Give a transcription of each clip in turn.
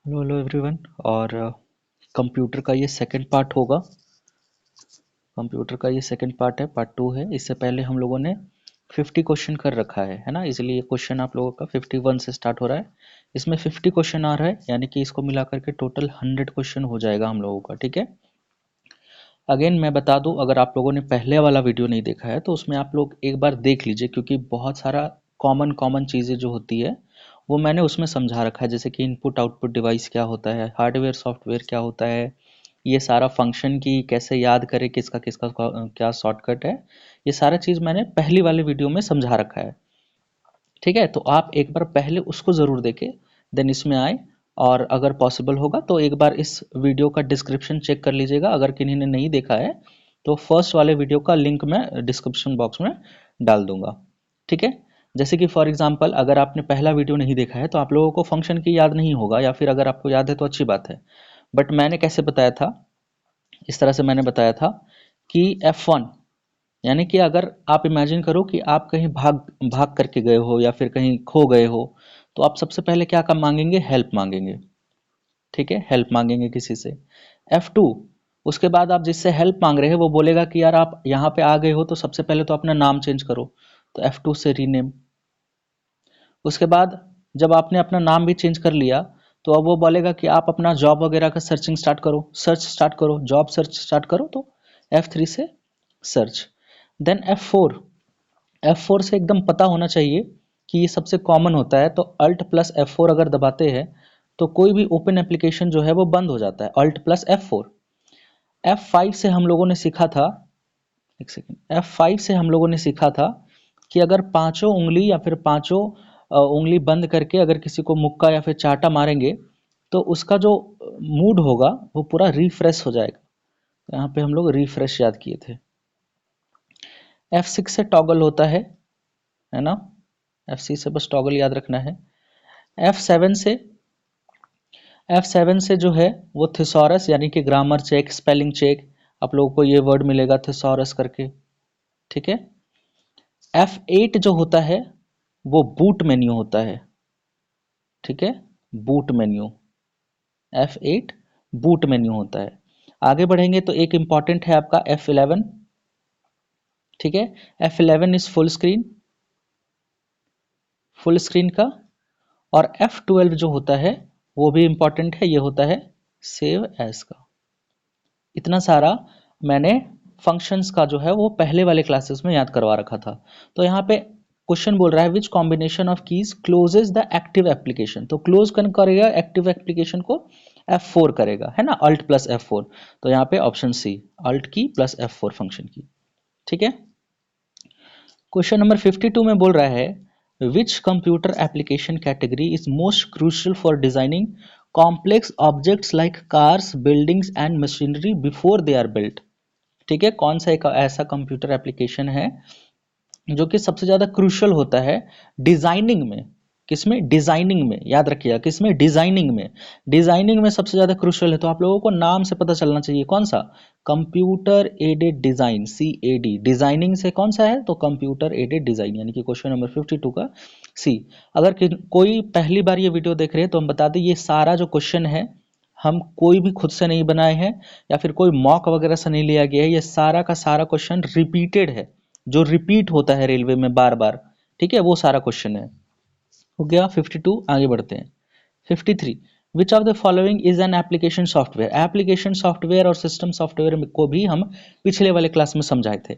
Hello hello everyone. और computer का ये सेकंड पार्ट होगा। कंप्यूटर का ये सेकंड पार्ट है, पार्ट 2 है। इससे पहले हम लोगों ने 50 क्वेश्चन कर रखा है ना। इसलिए ये क्वेश्चन आप लोगों का 51 से स्टार्ट हो रहा है। इसमें 50 क्वेश्चन आ रहा है, यानी कि इसको मिलाकर के टोटल 100 क्वेश्चन हो जाएगा हम लोगों का। ठीक है। अगेन मैं बता दूं, अगर आप लोगों ने पहले वाला वीडियो नहीं देखा है तो उसमें आप लोग एक बार देख लीजिए, क्योंकि बहुत सारा कॉमन कॉमन चीज़ें जो होती है वो मैंने उसमें समझा रखा है। जैसे कि इनपुट आउटपुट डिवाइस क्या होता है, हार्डवेयर सॉफ्टवेयर क्या होता है, ये सारा फंक्शन की कैसे याद करें, किसका किसका क्या शॉर्टकट है, ये सारा चीज़ मैंने पहली वाले वीडियो में समझा रखा है। ठीक है, तो आप एक बार पहले उसको ज़रूर देखें, देन इसमें आए। और अगर पॉसिबल होगा तो एक बार इस वीडियो का डिस्क्रिप्शन चेक कर लीजिएगा। अगर किन्हीं ने नहीं देखा है तो फर्स्ट वाले वीडियो का लिंक मैं डिस्क्रिप्शन बॉक्स में डाल दूंगा। ठीक है। जैसे कि फॉर एग्जांपल, अगर आपने पहला वीडियो नहीं देखा है तो आप लोगों को फंक्शन की याद नहीं होगा, या फिर अगर आपको याद है तो अच्छी बात है। बट मैंने कैसे बताया था, इस तरह से मैंने बताया था कि F1, यानी कि अगर आप इमेजिन करो कि आप कहीं भाग भाग करके गए हो या फिर कहीं खो गए हो, तो आप सबसे पहले क्या काम मांगेंगे, हेल्प मांगेंगे। ठीक है, हेल्प मांगेंगे किसी से। F2, उसके बाद आप जिससे हेल्प मांग रहे हैं वो बोलेगा कि यार आप यहाँ पे आ गए हो तो सबसे पहले तो अपना नाम चेंज करो, तो F2 से रीनेम। उसके बाद जब आपने अपना नाम भी चेंज कर लिया तो अब वो बोलेगा कि आप अपना जॉब वगैरह का सर्चिंग स्टार्ट करो, सर्च स्टार्ट करो, जॉब सर्च स्टार्ट करो, तो F3 से सर्च। देन F4 से एकदम पता होना चाहिए कि ये सबसे कॉमन होता है, तो अल्ट प्लस F4 अगर दबाते हैं तो कोई भी ओपन एप्लीकेशन जो है वो बंद हो जाता है, अल्ट प्लस F4। F5 से हम लोगों ने सीखा था, एक सेकेंड, F5 से हम लोगों ने सीखा था कि अगर पांचों उंगली या फिर पांचों उंगली बंद करके अगर किसी को मुक्का या फिर चाटा मारेंगे तो उसका जो मूड होगा वो पूरा रिफ्रेश हो जाएगा। तो यहाँ पे हम लोग रिफ्रेश याद किए थे। F6 से टॉगल होता है ना। F6 से बस टॉगल याद रखना है। F7 से F7 से जो है वो थिसॉरस, यानी कि ग्रामर चेक, स्पेलिंग चेक, आप लोगों को ये वर्ड मिलेगा थिसॉरस करके। ठीक है। F8 जो होता है वो बूट मेन्यू होता है। ठीक है, boot menu, F8 boot menu होता है। आगे बढ़ेंगे तो एक इंपॉर्टेंट है आपका F11। ठीक है, F11 is full screen, full screen का। और F12 जो होता है वो भी इंपॉर्टेंट है, ये होता है सेव एज का। इतना सारा मैंने फंक्शंस का जो है वो पहले वाले क्लासेस में याद करवा रखा था। तो यहाँ पे क्वेश्चन बोल रहा है which combination of keys closes the active application, तो क्लोज कौन करेगा एक्टिव एप्लीकेशन को, F4 करेगा, है ना, अल्ट प्लस F4। तो यहाँ पे ऑप्शन सी, अल्ट की प्लस F4 फंक्शन की। ठीक है। क्वेश्चन नंबर 52 में बोल रहा है which computer application category is most crucial for designing complex objects like cars, buildings and machinery before they are built. ठीक है, कौन सा एक ऐसा कंप्यूटर एप्लीकेशन है जो कि सबसे ज्यादा क्रूशियल होता है डिजाइनिंग में। किसमें, डिजाइनिंग में, याद रखिएगा किसमें, डिजाइनिंग में। डिजाइनिंग में सबसे ज्यादा क्रूशियल है, तो आप लोगों को नाम से पता चलना चाहिए कौन सा, computer aided design, CAD। Designing से कौन सा है, तो कंप्यूटर एडेड डिजाइन, यानी कि क्वेश्चन नंबर 52 का सी। अगर कोई पहली बार ये वीडियो देख रहे हैं तो हम बता दें ये सारा जो क्वेश्चन है हम कोई भी खुद से नहीं बनाए हैं या फिर कोई मॉक वगैरह से नहीं लिया गया है। ये सारा का सारा क्वेश्चन रिपीटेड है, जो रिपीट होता है रेलवे में बार बार। ठीक है, वो सारा क्वेश्चन है। हो गया 52। आगे बढ़ते हैं 53। विच of the following is an application software. Application software और सिस्टम सॉफ्टवेयर को भी हम पिछले वाले क्लास में समझाए थे।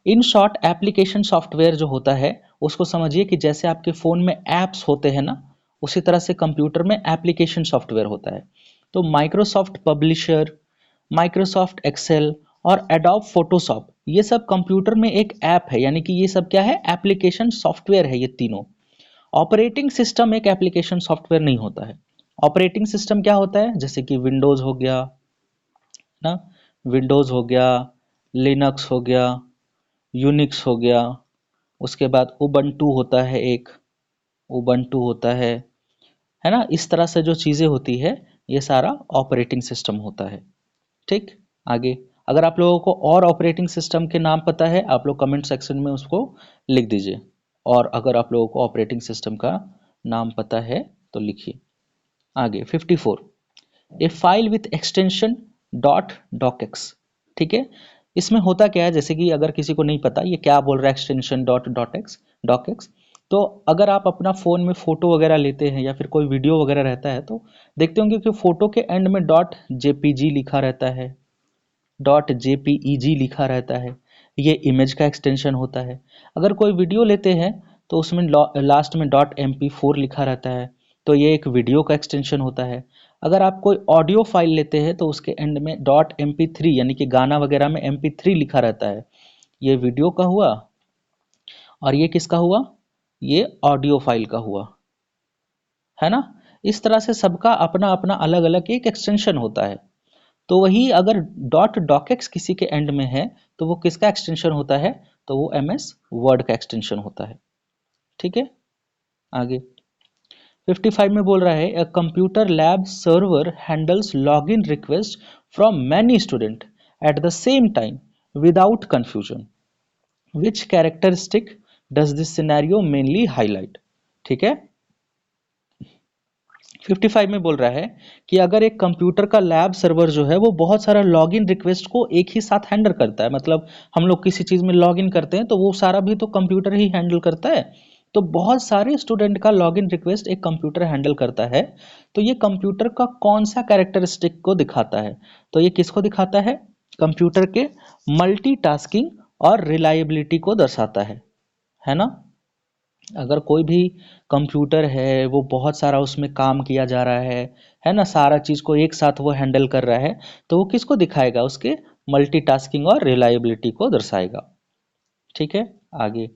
इन शॉर्ट, एप्लीकेशन सॉफ्टवेयर जो होता है उसको समझिए कि जैसे आपके फोन में एप्स होते हैं ना, उसी तरह से कंप्यूटर में एप्लीकेशन सॉफ्टवेयर होता है। तो माइक्रोसॉफ्ट पब्लिशर, माइक्रोसॉफ्ट एक्सेल और एडोब फोटोशॉप, ये सब कंप्यूटर में एक ऐप है, यानी कि ये सब क्या है, एप्लीकेशन सॉफ्टवेयर है ये तीनों। ऑपरेटिंग सिस्टम एक एप्लीकेशन सॉफ्टवेयर नहीं होता है। ऑपरेटिंग सिस्टम क्या होता है, जैसे कि विंडोज हो गया ना, विंडोज हो गया, लिनक्स हो गया, यूनिक्स हो गया, उसके बाद उबंटू होता है एक, उबंटू होता है ना। इस तरह से जो चीज़ें होती है ये सारा ऑपरेटिंग सिस्टम होता है। ठीक। आगे, अगर आप लोगों को और ऑपरेटिंग सिस्टम के नाम पता है आप लोग कमेंट सेक्शन में उसको लिख दीजिए, और अगर आप लोगों को ऑपरेटिंग सिस्टम का नाम पता है तो लिखिए। आगे 54, ए फाइल विथ एक्सटेंशन डॉट डॉकएक्स। ठीक है, इसमें होता क्या है, जैसे कि अगर किसी को नहीं पता ये क्या बोल रहा है एक्सटेंशन डॉट डॉकएक्स, तो अगर आप अपना फ़ोन में फ़ोटो वगैरह लेते हैं या फिर कोई वीडियो वगैरह रहता है तो देखते होंगे कि फ़ोटो के एंड में डॉट जेपीजी लिखा रहता है, डॉट जेपीईजी लिखा रहता है, ये इमेज का एक्सटेंशन होता है। अगर कोई वीडियो लेते हैं तो उसमें लास्ट में डॉट MP4 लिखा रहता है, तो ये एक वीडियो का एक्सटेंशन होता है। अगर आप कोई ऑडियो फाइल लेते हैं तो उसके एंड में डॉट MP3 यानी कि गाना वगैरह में MP3 लिखा रहता है, ये वीडियो का हुआ। और ये किसका हुआ, ये ऑडियो फाइल का हुआ, है ना। इस तरह से सबका अपना अपना अलग अलग एक एक्सटेंशन होता है। तो वही अगर डॉट डॉकएक्स किसी के एंड में है तो वो किसका एक्सटेंशन होता है, तो वो MS वर्ड का एक्सटेंशन होता है। ठीक है, आगे 55 में बोल रहा है a computer lab server handles login request from many student at the same time without confusion, which characteristic does this scenario mainly highlight. ठीक है, 55 में बोल रहा है कि अगर एक कंप्यूटर का लैब सर्वर जो है वो बहुत सारा लॉगिन रिक्वेस्ट को एक ही साथ हैंडल करता है, मतलब हम लोग किसी चीज़ में लॉगिन करते हैं तो वो सारा भी तो कंप्यूटर ही हैंडल करता है। तो बहुत सारे स्टूडेंट का लॉगिन रिक्वेस्ट एक कंप्यूटर हैंडल करता है, तो ये कंप्यूटर का कौन सा कैरेक्टरिस्टिक को दिखाता है, तो ये किसको दिखाता है, कंप्यूटर के मल्टीटास्किंग और रिलायबिलिटी को दर्शाता है ना। अगर कोई भी कंप्यूटर है वो बहुत सारा उसमें काम किया जा रहा है ना, सारा चीज़ को एक साथ वो हैंडल कर रहा है, तो वो किसको दिखाएगा, उसके मल्टीटास्किंग और रिलायबिलिटी को दर्शाएगा। ठीक है, आगे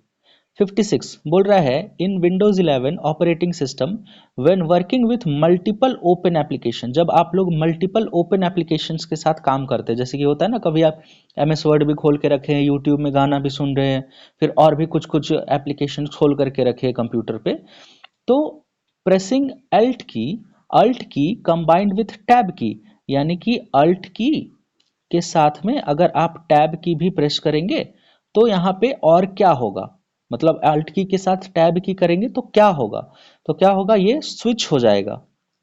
56 बोल रहा है in Windows 11 operating system when working with multiple open application, जब आप लोग मल्टीपल ओपन एप्लीकेशंस के साथ काम करते हैं, जैसे कि होता है ना, कभी आप MS वर्ड भी खोल के रखे हैं, यूट्यूब में गाना भी सुन रहे हैं, फिर और भी कुछ कुछ एप्लीकेशन खोल करके रखे हैं कंप्यूटर पे, तो प्रेसिंग अल्ट की कंबाइंड विथ टैब की, यानी कि अल्ट की के साथ में अगर आप टैब की भी प्रेस करेंगे तो यहाँ पे और क्या होगा, मतलब अल्ट की के साथ टैब की करेंगे तो क्या होगा, तो क्या होगा, ये स्विच हो जाएगा,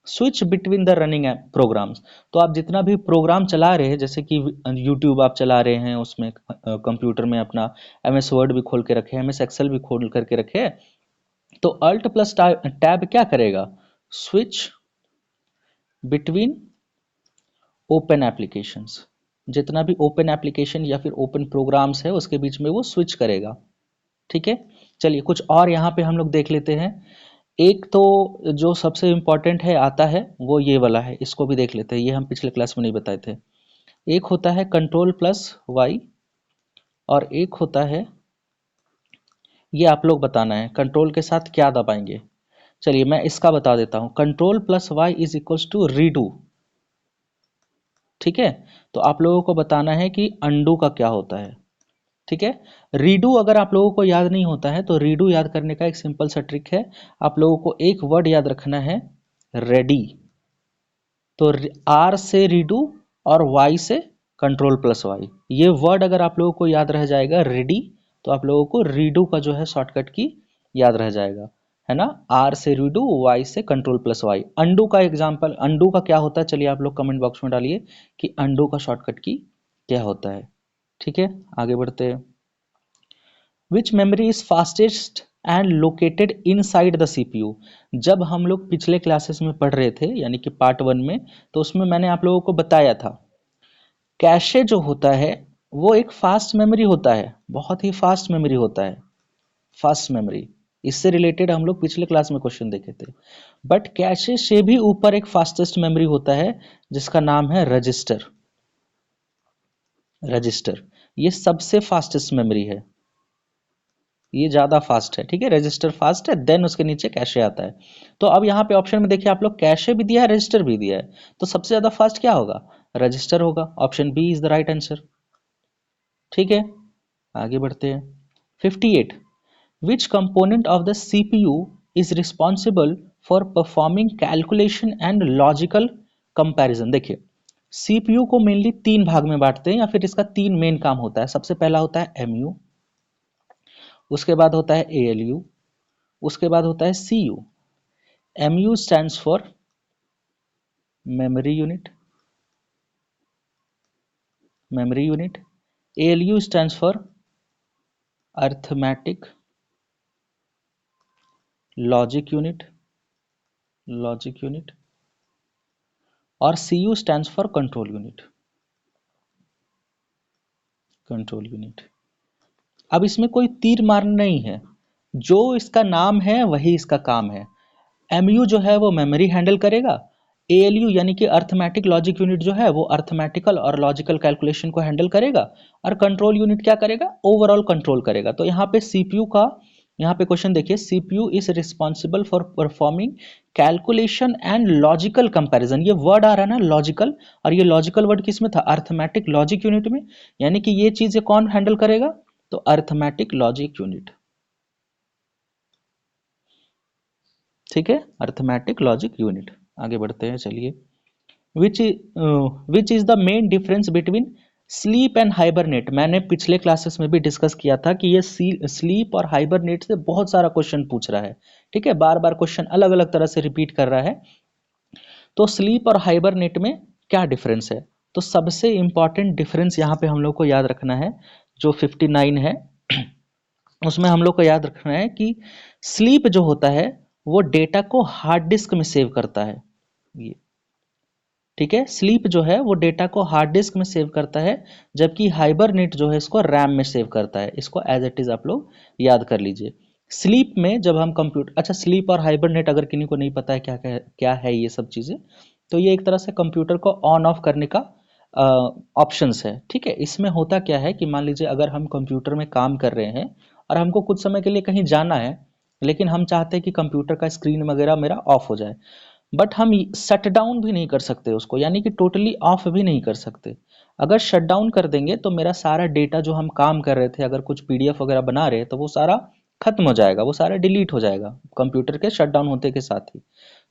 switch between the running programs. तो आप जितना भी प्रोग्राम चला रहे हैं, जैसे कि यूट्यूब आप चला रहे हैं, उसमें कंप्यूटर में अपना MS वर्ड भी खोल के रखे, MS एक्सेल भी खोल करके रखे, तो अल्ट प्लस टैब क्या करेगा, स्विच बिटवीन ओपन एप्लीकेशंस, जितना भी ओपन एप्लीकेशन या फिर ओपन प्रोग्राम्स है उसके बीच में वो स्विच करेगा। ठीक है, चलिए कुछ और यहाँ पे हम लोग देख लेते हैं। एक तो जो सबसे इम्पोर्टेंट है आता है वो ये वाला है, इसको भी देख लेते हैं, ये हम पिछले क्लास में नहीं बताए थे। एक होता है Ctrl+Y और एक होता है, ये आप लोग बताना है कंट्रोल के साथ क्या दबाएंगे। चलिए मैं इसका बता देता हूँ, Ctrl+Y is equals to redo. ठीक है, तो आप लोगों को बताना है कि अंडू का क्या होता है। ठीक है, रीडू अगर आप लोगों को याद नहीं होता है तो रीडू याद करने का एक सिंपल सा ट्रिक है, आप लोगों को एक वर्ड याद रखना है, रेडी। तो R से रीडू और Y से Ctrl+Y, ये वर्ड अगर आप लोगों को याद रह जाएगा रेडी, तो आप लोगों को रीडू का जो है शॉर्टकट की याद रह जाएगा, है ना। R से रीडू, Y से Ctrl+Y। अंडू का एग्जाम्पल, अंडू का क्या होता है, चलिए आप लोग कमेंट बॉक्स में डालिए कि अंडू का शॉर्टकट की क्या होता है। ठीक है, आगे बढ़ते हैं। Which memory is fastest and located inside the CPU। जब हम लोग पिछले क्लासेस में पढ़ रहे थे यानी कि पार्ट 1 में, तो उसमें मैंने आप लोगों को बताया था कैशे जो होता है वो एक फास्ट मेमोरी होता है, बहुत ही फास्ट मेमोरी होता है, फास्ट मेमोरी। इससे रिलेटेड हम लोग पिछले क्लास में क्वेश्चन देखे थे। बट कैशे से भी ऊपर एक फास्टेस्ट मेमोरी होता है जिसका नाम है रजिस्टर। रजिस्टर ये सबसे फास्टेस्ट मेमोरी है, ये ज़्यादा फास्ट है। ठीक है, रजिस्टर फास्ट है, देन उसके नीचे कैशे आता है। तो अब यहाँ पे ऑप्शन में देखिए आप लोग, कैशे भी दिया है, रजिस्टर भी दिया है, तो सबसे ज़्यादा फास्ट क्या होगा, रजिस्टर होगा। Option B is the right answer. ठीक है, आगे बढ़ते हैं। 58 which component of the CPU is responsible for performing calculation and logical comparison. देखिए CPU को मेनली तीन भाग में बांटते हैं या फिर इसका तीन मेन काम होता है। सबसे पहला होता है MU, उसके बाद होता है ALU, उसके बाद होता है CU। MU stands for memory unit, memory unit. ALU stands for arithmetic logic unit, logic unit. और CU stands for control unit, control unit. अब इसमें कोई तीर मारना नहीं है, जो इसका नाम है वही इसका काम है। MU जो है वो मेमोरी हैंडल करेगा, ALU यानी कि अर्थमेटिक लॉजिक यूनिट जो है वो अर्थमेटिकल और लॉजिकल कैलकुलेशन को हैंडल करेगा, और कंट्रोल यूनिट क्या करेगा, ओवरऑल कंट्रोल करेगा। तो यहाँ पे CPU का, यहाँ पे क्वेश्चन देखिए, CPU is responsible for performing calculation and logical comparison. ये वर्ड आ रहा है ना लॉजिकल, और ये लॉजिकल वर्ड किस में था, अर्थमेटिक लॉजिक यूनिट में। यानी कि ये चीजें कौन हैंडल करेगा, तो अर्थमेटिक लॉजिक यूनिट। ठीक है, अर्थमेटिक लॉजिक यूनिट। आगे बढ़ते हैं, चलिए। Which is the main difference between sleep and hibernate. मैंने पिछले क्लासेस में भी डिस्कस किया था कि ये स्लीप और हाइबरनेट से बहुत सारा क्वेश्चन पूछ रहा है। ठीक है, बार बार क्वेश्चन अलग अलग तरह से रिपीट कर रहा है। तो स्लीप और हाइबरनेट में क्या डिफरेंस है, तो सबसे इंपॉर्टेंट डिफरेंस यहाँ पे हम लोग को याद रखना है, जो 59 है उसमें हम लोग को याद रखना है कि स्लीप जो होता है वो डेटा को हार्ड डिस्क में सेव करता है। ये ठीक है, स्लीप जो है वो डेटा को हार्ड डिस्क में सेव करता है, जबकि हाइबरनेट जो है इसको रैम में सेव करता है। इसको एज इट इज आप लोग याद कर लीजिए। स्लीप में जब हम कंप्यूटर, अच्छा स्लीप और हाइबरनेट अगर किन्हीं को नहीं पता है क्या है ये सब चीज़ें, तो ये एक तरह से कंप्यूटर को ऑन ऑफ करने का ऑप्शंस है। ठीक है, इसमें होता क्या है कि मान लीजिए अगर हम कंप्यूटर में काम कर रहे हैं और हमको कुछ समय के लिए कहीं जाना है, लेकिन हम चाहते हैं कि कंप्यूटर का स्क्रीन वगैरह मेरा ऑफ हो जाए, बट हम शट डाउन भी नहीं कर सकते उसको, यानी कि टोटली ऑफ भी नहीं कर सकते। अगर शट डाउन कर देंगे तो मेरा सारा डेटा जो हम काम कर रहे थे, अगर कुछ PDF वगैरह बना रहे तो वो सारा खत्म हो जाएगा, वो सारा डिलीट हो जाएगा कंप्यूटर के शट डाउन होते के साथ ही।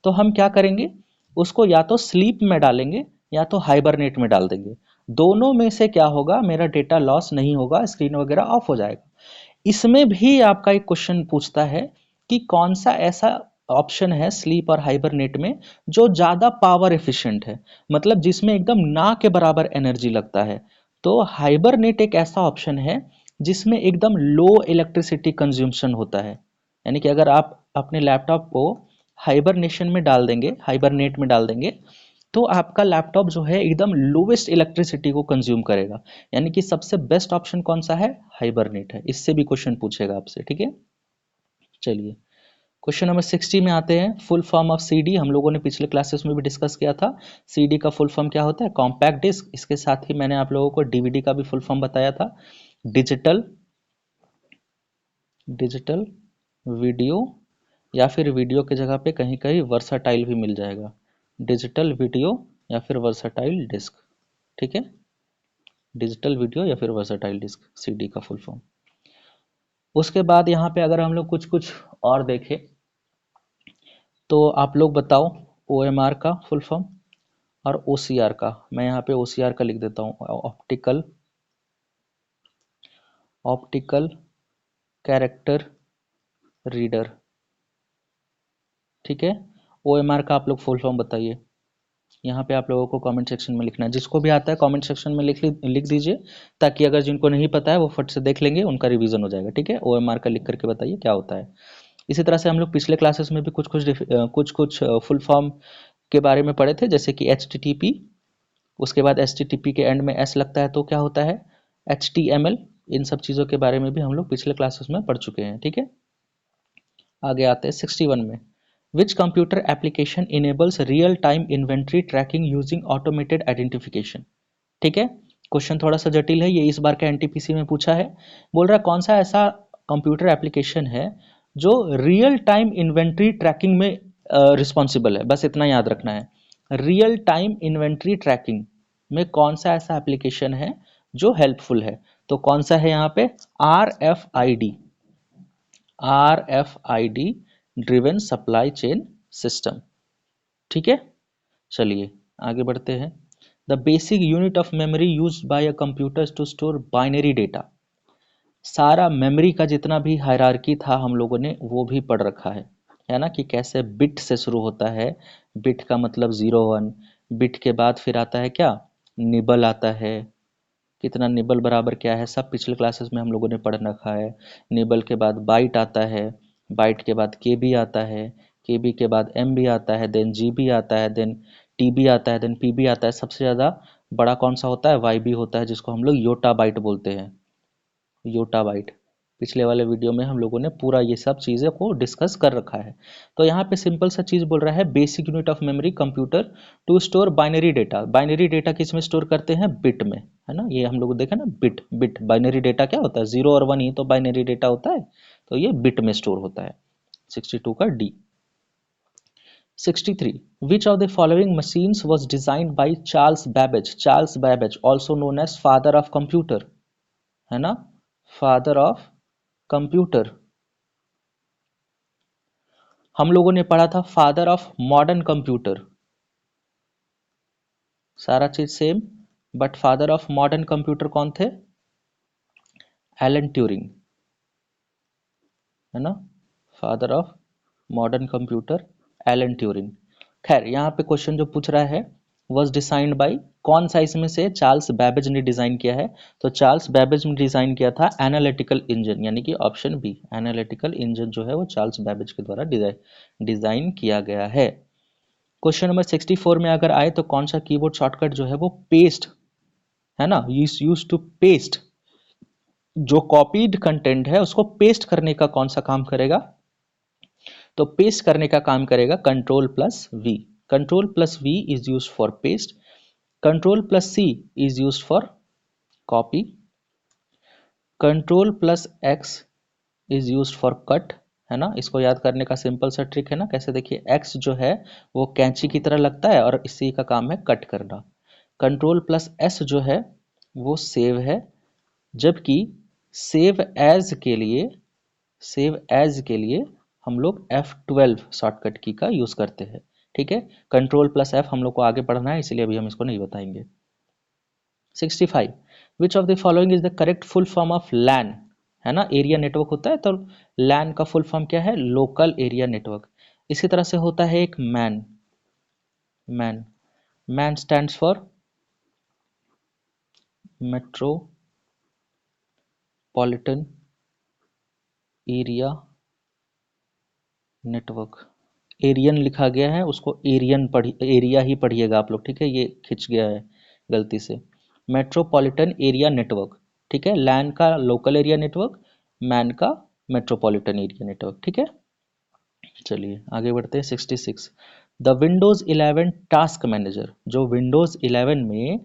तो हम क्या करेंगे, उसको या तो स्लीप में डालेंगे या तो हाइबरनेट में डाल देंगे। दोनों में से क्या होगा, मेरा डेटा लॉस नहीं होगा, स्क्रीन वगैरह ऑफ हो जाएगा। इसमें भी आपका एक क्वेश्चन पूछता है कि कौन सा ऐसा ऑप्शन है स्लीप और हाइबरनेट में जो ज़्यादा पावर एफिशिएंट है, मतलब जिसमें एकदम ना के बराबर एनर्जी लगता है। तो हाइबरनेट एक ऐसा ऑप्शन है जिसमें एकदम लो इलेक्ट्रिसिटी कंज्यूम्शन होता है। यानी कि अगर आप अपने लैपटॉप को हाइबरनेशन में डाल देंगे, हाइबरनेट में डाल देंगे, तो आपका लैपटॉप जो है एकदम लोवेस्ट इलेक्ट्रिसिटी को कंज्यूम करेगा। यानी कि सबसे बेस्ट ऑप्शन कौन सा है, हाइबरनेट है। इससे भी क्वेश्चन पूछेगा आपसे। ठीक है, चलिए क्वेश्चन नंबर 60 में आते हैं। फुल फॉर्म ऑफ CD हम लोगों ने पिछले क्लासेस में भी डिस्कस किया था। CD का फुल फॉर्म क्या होता है, कॉम्पैक्ट डिस्क। इसके साथ ही मैंने आप लोगों को DVD का भी फुल फॉर्म बताया था, डिजिटल डिजिटल वीडियो, या फिर वीडियो की जगह पे कहीं कहीं वर्साटाइल भी मिल जाएगा, डिजिटल वीडियो या फिर वर्साटाइल डिस्क। ठीक है, डिजिटल वीडियो या फिर वर्साटाइल डिस्क, CD का फुल फॉर्म। उसके बाद यहाँ पे अगर हम लोग कुछ कुछ और देखें तो आप लोग बताओ, OMR का फुल फॉर्म और OCR का। मैं यहाँ पे OCR का लिख देता हूँ, ऑप्टिकल कैरेक्टर रीडर। ठीक है, OMR का आप लोग फुल फॉर्म बताइए। यहाँ पे आप लोगों को कमेंट सेक्शन में लिखना है, जिसको भी आता है कमेंट सेक्शन में लिख दीजिए, ताकि अगर जिनको नहीं पता है वो फट से देख लेंगे, उनका रिवीजन हो जाएगा। ठीक है, OMR का लिख करके बताइए क्या होता है। इसी तरह से हम लोग पिछले क्लासेस में भी कुछ कुछ फुल फॉर्म के बारे में पढ़े थे, जैसे कि HTTP, उसके बाद HTTP के एंड में S लगता है तो क्या होता है, HTML। इन सब चीज़ों के बारे में भी हम लोग पिछले क्लासेस में पढ़ चुके हैं। ठीक है, आगे आते हैं 61 में। Which computer application enables real time inventory tracking using automated identification. ठीक है, क्वेश्चन थोड़ा सा जटिल है, ये इस बार का NTPC में पूछा है। बोल रहा है कौन सा ऐसा कंप्यूटर एप्लीकेशन है जो रियल टाइम इन्वेंट्री ट्रैकिंग में रिस्पॉन्सिबल है। बस इतना याद रखना है, रियल टाइम इन्वेंट्री ट्रैकिंग में कौन सा ऐसा एप्लीकेशन है जो हेल्पफुल है। तो कौन सा है यहाँ पे, RFID driven supply chain system. ठीक है, चलिए आगे बढ़ते हैं। The basic unit of memory use by a computer to store binary data. सारा मेमोरी का जितना भी हायरार्की था हम लोगों ने वो भी पढ़ रखा है ना, कि कैसे बिट से शुरू होता है, बिट का मतलब 0 1, बिट के बाद फिर आता है क्या, निबल आता है। कितना निबल बराबर क्या है, सब पिछले क्लासेस में हम लोगों ने पढ़ रखा है। निबल के बाद बाइट आता है, बाइट के बाद केबी आता है, केबी के बाद एमबी आता है, देन जीबी आता है, देन टीबी आता है, देन पीबी आता है। सबसे ज़्यादा बड़ा कौन सा होता है, वाईबी होता है, जिसको हम लोग योटा बाइट बोलते हैं, योटा बाइट। पिछले वाले वीडियो में हम लोगों ने पूरा ये सब चीज़ें को डिस्कस कर रखा है। तो यहाँ पे सिंपल सा चीज़ बोल रहा है, basic unit of memory computer to store binary data. Binary data किस में स्टोर करते हैं, बिट में, है ना। ये हम लोग देखें ना, बिट बिट बाइनरी डेटा क्या होता है, 0 और 1 ही तो बाइनरी डेटा होता है, तो ये बिट में स्टोर होता है। 62 का D. 63, which of the following machines was designed by Charles Babbage? Charles Babbage, also known as father of computer, है ना, फादर ऑफ कंप्यूटर। हम लोगों ने पढ़ा था फादर ऑफ मॉडर्न कंप्यूटर, सारा चीज same, but father of modern computer कौन थे, एलन ट्यूरिंग, है ना, father of modern computer Alan Turing. खैर यहाँ पे क्वेश्चन जो पूछ रहा है, वॉज डिजाइंड बाई, कौन सा इसमें से चार्ल्स बैबेज ने डिजाइन किया है, तो चार्ल्स बैबेज ने डिजाइन किया था एनालिटिकल इंजन, यानी कि ऑप्शन बी, एनालिटिकल इंजन जो है वो चार्ल्स बैबेज के द्वारा डिजाइन किया गया है। क्वेश्चन नंबर 64 में अगर आए तो कौन सा कीबोर्ड शॉर्टकट जो है वो पेस्ट, है ना, यूज टू पेस्ट, जो कॉपीड कंटेंट है उसको पेस्ट करने का कौन सा काम करेगा, तो पेस्ट करने का काम करेगा control plus V. Control plus V is use for paste, control plus C is use for copy, control plus X is use for cut, है ना। इसको याद करने का सिंपल सा ट्रिक है ना, कैसे देखिए, एक्स जो है वो कैंची की तरह लगता है और इसी का काम है कट करना। कंट्रोल प्लस एस जो है वो सेव है, जबकि सेव एज के लिए, सेव एज के लिए हम लोग F12 शॉर्टकट की का यूज करते हैं, ठीक है। कंट्रोल प्लस एफ हम लोग को आगे पढ़ना है, इसलिए अभी हम इसको नहीं बताएंगे। 65, which of the following is the correct full form of LAN, है ना, एरिया नेटवर्क होता है, तो लैन का फुल फॉर्म क्या है, लोकल एरिया नेटवर्क। इसी तरह से होता है एक MAN, MAN, MAN stands for metropolitan area network. एरियन लिखा गया है, उसको एरियन पढ़ी, एरिया ही पढ़िएगा आप लोग, ठीक है, ये खिंच गया है गलती से। मेट्रोपॉलिटन एरिया नेटवर्क, ठीक है, लैन का लोकल एरिया नेटवर्क, मैन का मेट्रोपॉलिटन एरिया नेटवर्क, ठीक है। चलिए आगे बढ़ते हैं। 66, द विंडोज 11 टास्क मैनेजर, जो विंडोज 11 में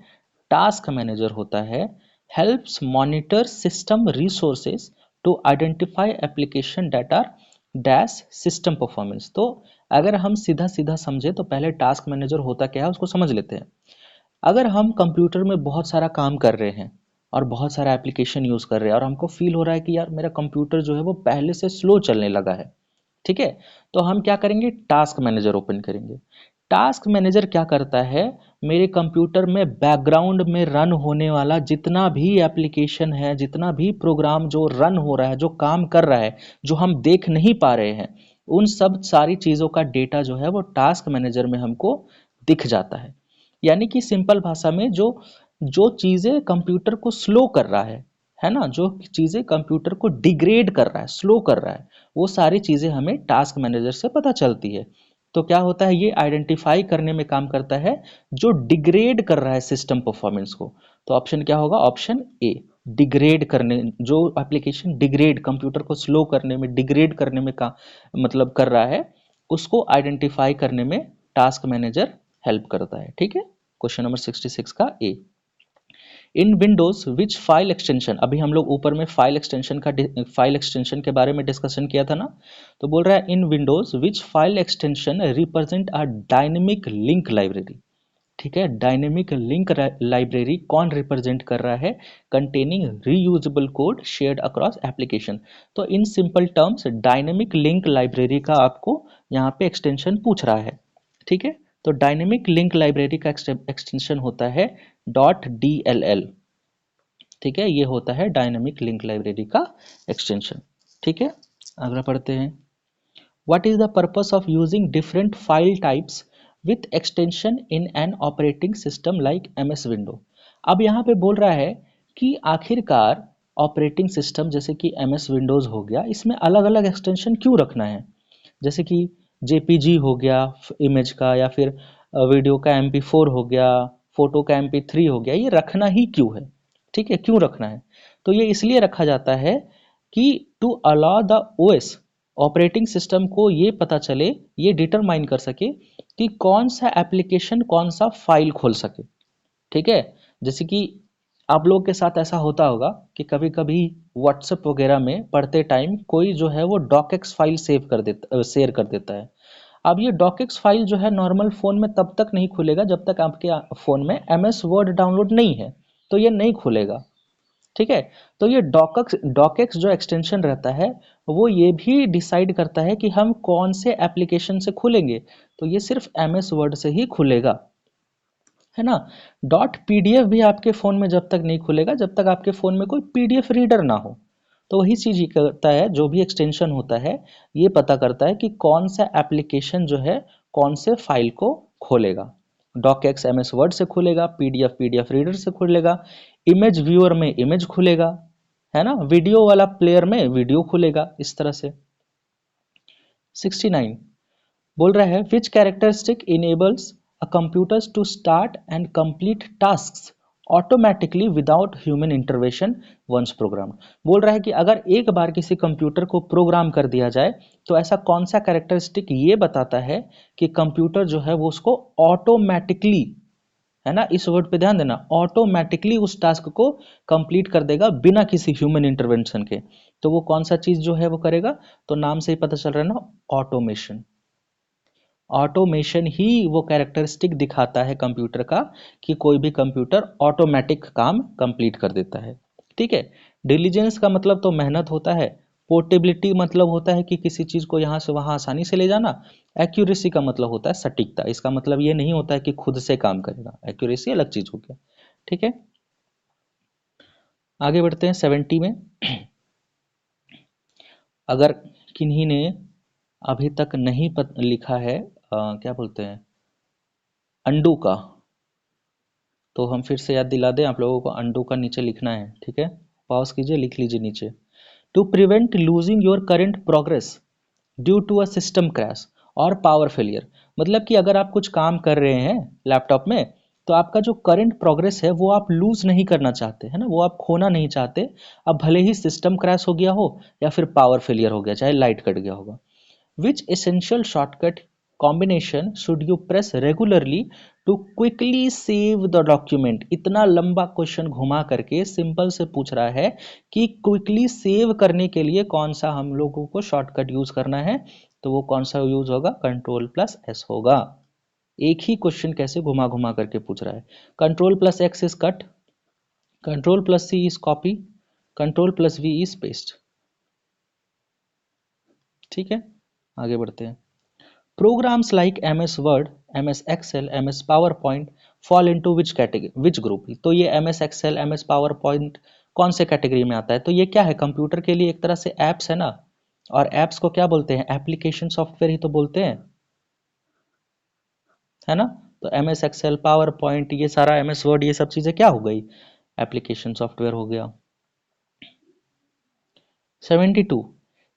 टास्क मैनेजर होता है, helps monitor system resources to identify application data dash system performance. तो अगर हम सीधा सीधा समझे तो पहले टास्क मैनेजर होता क्या है उसको समझ लेते हैं। अगर हम कंप्यूटर में बहुत सारा काम कर रहे हैं और बहुत सारा एप्लीकेशन यूज कर रहे हैं और हमको फील हो रहा है कि यार मेरा कंप्यूटर जो है वो पहले से स्लो चलने लगा है, ठीक है, तो हम क्या करेंगे, टास्क मैनेजर ओपन करेंगे। टास्क मैनेजर क्या करता है, मेरे कंप्यूटर में बैकग्राउंड में रन होने वाला जितना भी एप्लीकेशन है, जितना भी प्रोग्राम जो रन हो रहा है, जो काम कर रहा है, जो हम देख नहीं पा रहे हैं, उन सब सारी चीज़ों का डेटा जो है वो टास्क मैनेजर में हमको दिख जाता है। यानी कि सिंपल भाषा में जो जो चीज़ें कंप्यूटर को स्लो कर रहा है ना, जो चीज़ें कंप्यूटर को डिग्रेड कर रहा है, स्लो कर रहा है, वो सारी चीज़ें हमें टास्क मैनेजर से पता चलती है। तो क्या होता है, ये आइडेंटिफाई करने में काम करता है जो डिग्रेड कर रहा है सिस्टम परफॉर्मेंस को। तो ऑप्शन क्या होगा, ऑप्शन ए, डिग्रेड करने, जो एप्लीकेशन डिग्रेड, कंप्यूटर को स्लो करने में, डिग्रेड करने में का मतलब कर रहा है, उसको आइडेंटिफाई करने में टास्क मैनेजर हेल्प करता है, ठीक है। क्वेश्चन नंबर 66 का ए। इन विंडोज विच फाइल एक्सटेंशन, अभी हम लोग ऊपर में फाइल एक्सटेंशन के बारे में डिस्कशन किया था ना, तो बोल रहा है in Windows which file extension represent a dynamic link library, ठीक है। डायनेमिक लिंक लाइब्रेरी कौन रिप्रेजेंट कर रहा है, containing reusable code shared across application. तो in simple terms dynamic link library का आपको यहाँ पे एक्सटेंशन पूछ रहा है, ठीक है। तो डायनेमिक लिंक लाइब्रेरी का एक्सटेंशन होता है .dll, ठीक है, ये होता है डायनेमिक लिंक लाइब्रेरी का एक्सटेंशन, ठीक है। अगला पढ़ते हैं। What is the purpose of using different file types with extension in an operating system like MS window. अब यहाँ पे बोल रहा है कि आखिरकार ऑपरेटिंग सिस्टम जैसे कि MS विंडोज हो गया, इसमें अलग अलग एक्सटेंशन क्यों रखना है? जैसे कि JPG हो गया इमेज का, या फिर वीडियो का MP4 हो गया, फोटो का MP3 हो गया, ये रखना ही क्यों है? ठीक है, क्यों रखना है? तो ये इसलिए रखा जाता है कि to allow the OS, operating system को ये पता चले, ये डिटरमाइन कर सके कि कौन सा एप्लीकेशन कौन सा फाइल खोल सके। ठीक है, जैसे कि आप लोग के साथ ऐसा होता होगा कि कभी कभी व्हाट्सएप वगैरह में पढ़ते टाइम कोई जो है वो डॉकएक्स फाइल सेव कर देता, शेयर कर देता है। अब ये डॉकएक्स फाइल जो है नॉर्मल फ़ोन में तब तक नहीं खुलेगा जब तक आपके फ़ोन में MS वर्ड डाउनलोड नहीं है, तो ये नहीं खुलेगा। ठीक है, तो ये डॉकएक्स डॉकएक्स जो एक्सटेंशन रहता है वो ये भी डिसाइड करता है कि हम कौन से एप्लीकेशन से खुलेंगे, तो ये सिर्फ MS वर्ड से ही खुलेगा, है ना। .pdf भी आपके फ़ोन में जब तक नहीं खुलेगा जब तक आपके फ़ोन में कोई PDF रीडर ना हो। तो वही चीज़ ये करता है, जो भी एक्सटेंशन होता है ये पता करता है कि कौन सा एप्लीकेशन जो है कौन से फाइल को खोलेगा। डॉकएक्स MS वर्ड से खुलेगा, PDF रीडर से खुलेगा, इमेज व्यूअर में इमेज खुलेगा, है ना, वीडियो वाला प्लेयर में वीडियो खुलेगा, इस तरह से। 69 बोल रहा है which characteristic enables a computers to start and complete tasks automatically without human intervention once program. बोल रहा है कि अगर एक बार किसी कंप्यूटर को प्रोग्राम कर दिया जाए तो ऐसा कौन सा कैरेक्टरिस्टिक ये बताता है कि कंप्यूटर जो है वो उसको ऑटोमेटिकली, है ना, इस वर्ड पे ध्यान देना, ऑटोमेटिकली उस टास्क को कंप्लीट कर देगा बिना किसी ह्यूमन इंटरवेंशन के। तो वो कौन सा चीज जो है वो करेगा? तो नाम से ही पता चल रहा है ना, ऑटोमेशन। ऑटोमेशन ही वो कैरेक्टरिस्टिक दिखाता है कंप्यूटर का कि कोई भी कंप्यूटर ऑटोमेटिक काम कंप्लीट कर देता है। ठीक है, डिलीजेंस का मतलब तो मेहनत होता है, पोर्टेबिलिटी मतलब होता है कि किसी चीज को यहाँ से वहां आसानी से ले जाना, एक्यूरेसी का मतलब होता है सटीकता। इसका मतलब ये नहीं होता है कि खुद से काम करेगा, एक्यूरेसी अलग चीज हो गया। ठीक है, आगे बढ़ते हैं 70 में। अगर किन्हीं ने अभी तक नहीं लिखा है क्या बोलते हैं, अंडू का, तो हम फिर से याद दिला दें आप लोगों को, अंडू का नीचे लिखना है। ठीक है, पॉज कीजिए, लिख लीजिए नीचे। To prevent losing your current progress due to a system crash और पावर फेलियर। मतलब कि अगर आप कुछ काम कर रहे हैं लैपटॉप में तो आपका जो करंट प्रोग्रेस है वो आप लूज नहीं करना चाहते, है ना, वो आप खोना नहीं चाहते। अब भले ही सिस्टम क्रैश हो गया हो या फिर पावर फेलियर हो गया, चाहे लाइट कट गया होगा। Which essential shortcut combination should you press regularly to quickly save the document? इतना लंबा क्वेश्चन घुमा करके सिंपल से पूछ रहा है कि क्विकली सेव करने के लिए कौन सा हम लोगों को शॉर्टकट यूज करना है। तो वो कौन सा यूज होगा? Ctrl+S होगा। एक ही क्वेश्चन कैसे घुमा घुमा करके पूछ रहा है। Ctrl+X is cut, Ctrl+C is copy, Ctrl+V is paste. ठीक है, आगे बढ़ते हैं। Programs like MS Word, MS Excel, MS PowerPoint fall into which category, which group? तो ये MS Excel, MS PowerPoint कौन से कैटेगरी में आता है? तो ये क्या है? कंप्यूटर के लिए एक तरह से एप्स है ना, और एप्स को क्या बोलते हैं? एप्लीकेशन सॉफ्टवेयर ही तो बोलते हैं, है ना। तो MS Excel, PowerPoint, ये सारा MS Word, ये सब चीजें क्या हो गई? एप्लीकेशन सॉफ्टवेयर हो गया। 72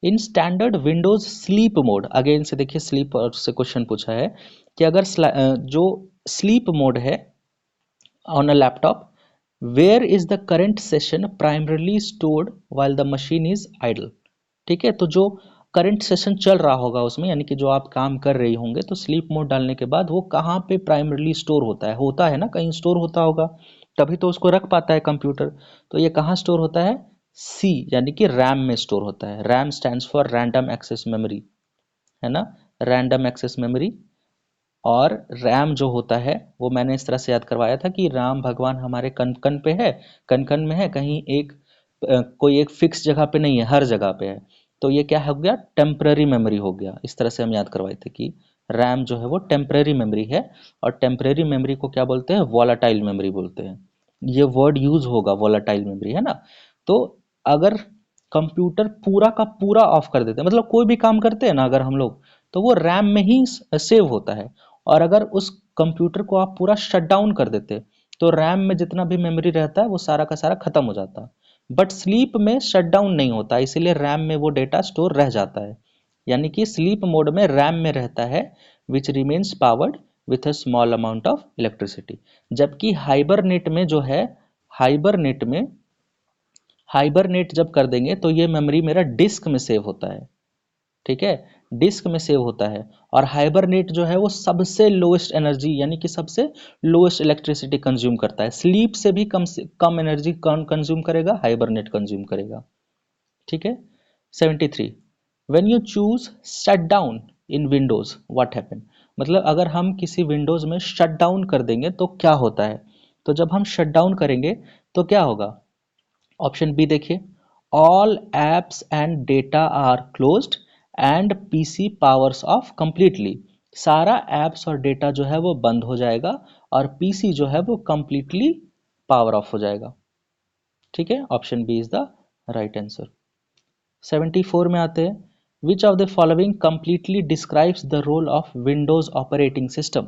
in standard Windows sleep mode, again से देखिए स्लीप से क्वेश्चन पूछा है कि अगर जो स्लीप मोड है on a laptop, where is the current session primarily stored while the machine is idle. ठीक है, तो जो करंट सेशन चल रहा होगा उसमें, यानी कि जो आप काम कर रही होंगे, तो स्लीप मोड डालने के बाद वो कहाँ पे प्राइमरली स्टोर होता है ना, कहीं स्टोर होता होगा, तभी तो उसको रख पाता है कंप्यूटर। तो ये कहाँ स्टोर होता है? सी यानी कि रैम में स्टोर होता है। RAM stands for random access memory, है ना, रैंडम एक्सेस मेमोरी। और रैम जो होता है वो मैंने इस तरह से याद करवाया था कि राम भगवान हमारे कन कन पे है, कन कन में है, कहीं एक कोई एक फिक्स जगह पे नहीं है, हर जगह पे है। तो ये क्या हो गया? टेम्पररी मेमोरी हो गया। इस तरह से हम याद करवाए थे कि रैम जो है वो टेम्पररी मेमोरी है, और टेम्पररी मेमोरी को क्या बोलते हैं? वॉलाटाइल मेमोरी बोलते हैं। ये वर्ड यूज होगा, वॉलाटाइल मेमोरी, है ना। तो अगर कंप्यूटर पूरा का पूरा ऑफ कर देते हैं, मतलब कोई भी काम करते हैं ना अगर हम लोग, तो वो रैम में ही सेव होता है। और अगर उस कंप्यूटर को आप पूरा शट डाउन कर देते तो रैम में जितना भी मेमोरी रहता है वो सारा का सारा खत्म हो जाता। बट स्लीप में शट डाउन नहीं होता, इसीलिए रैम में वो डेटा स्टोर रह जाता है। यानी कि स्लीप मोड में रैम में रहता है which remains powered with a small amount of electricity. जबकि हाइबरनेट में जो है, हाइबरनेट में हाइबरनेट जब कर देंगे तो ये मेमोरी मेरा डिस्क में सेव होता है, ठीक है, डिस्क में सेव होता है। और हाइबरनेट जो है वो सबसे लोएस्ट एनर्जी यानी कि सबसे लोएस्ट इलेक्ट्रिसिटी कंज्यूम करता है, स्लीप से कम एनर्जी कंज्यूम करेगा हाइबरनेट कंज्यूम करेगा, ठीक है। 73, when you choose shut down in Windows what happen, मतलब अगर हम किसी विंडोज में शट डाउन कर देंगे तो क्या होता है। तो जब हम शट डाउन करेंगे तो क्या होगा, ऑप्शन बी देखिए, all apps and data are closed and PC powers off completely, सारा एप्स और डेटा जो है वो बंद हो जाएगा और पीसी जो है वो कंप्लीटली पावर ऑफ हो जाएगा, ठीक है। Option B is the right answer. 74 में आते हैं, which of the following completely describes the role of Windows operating system.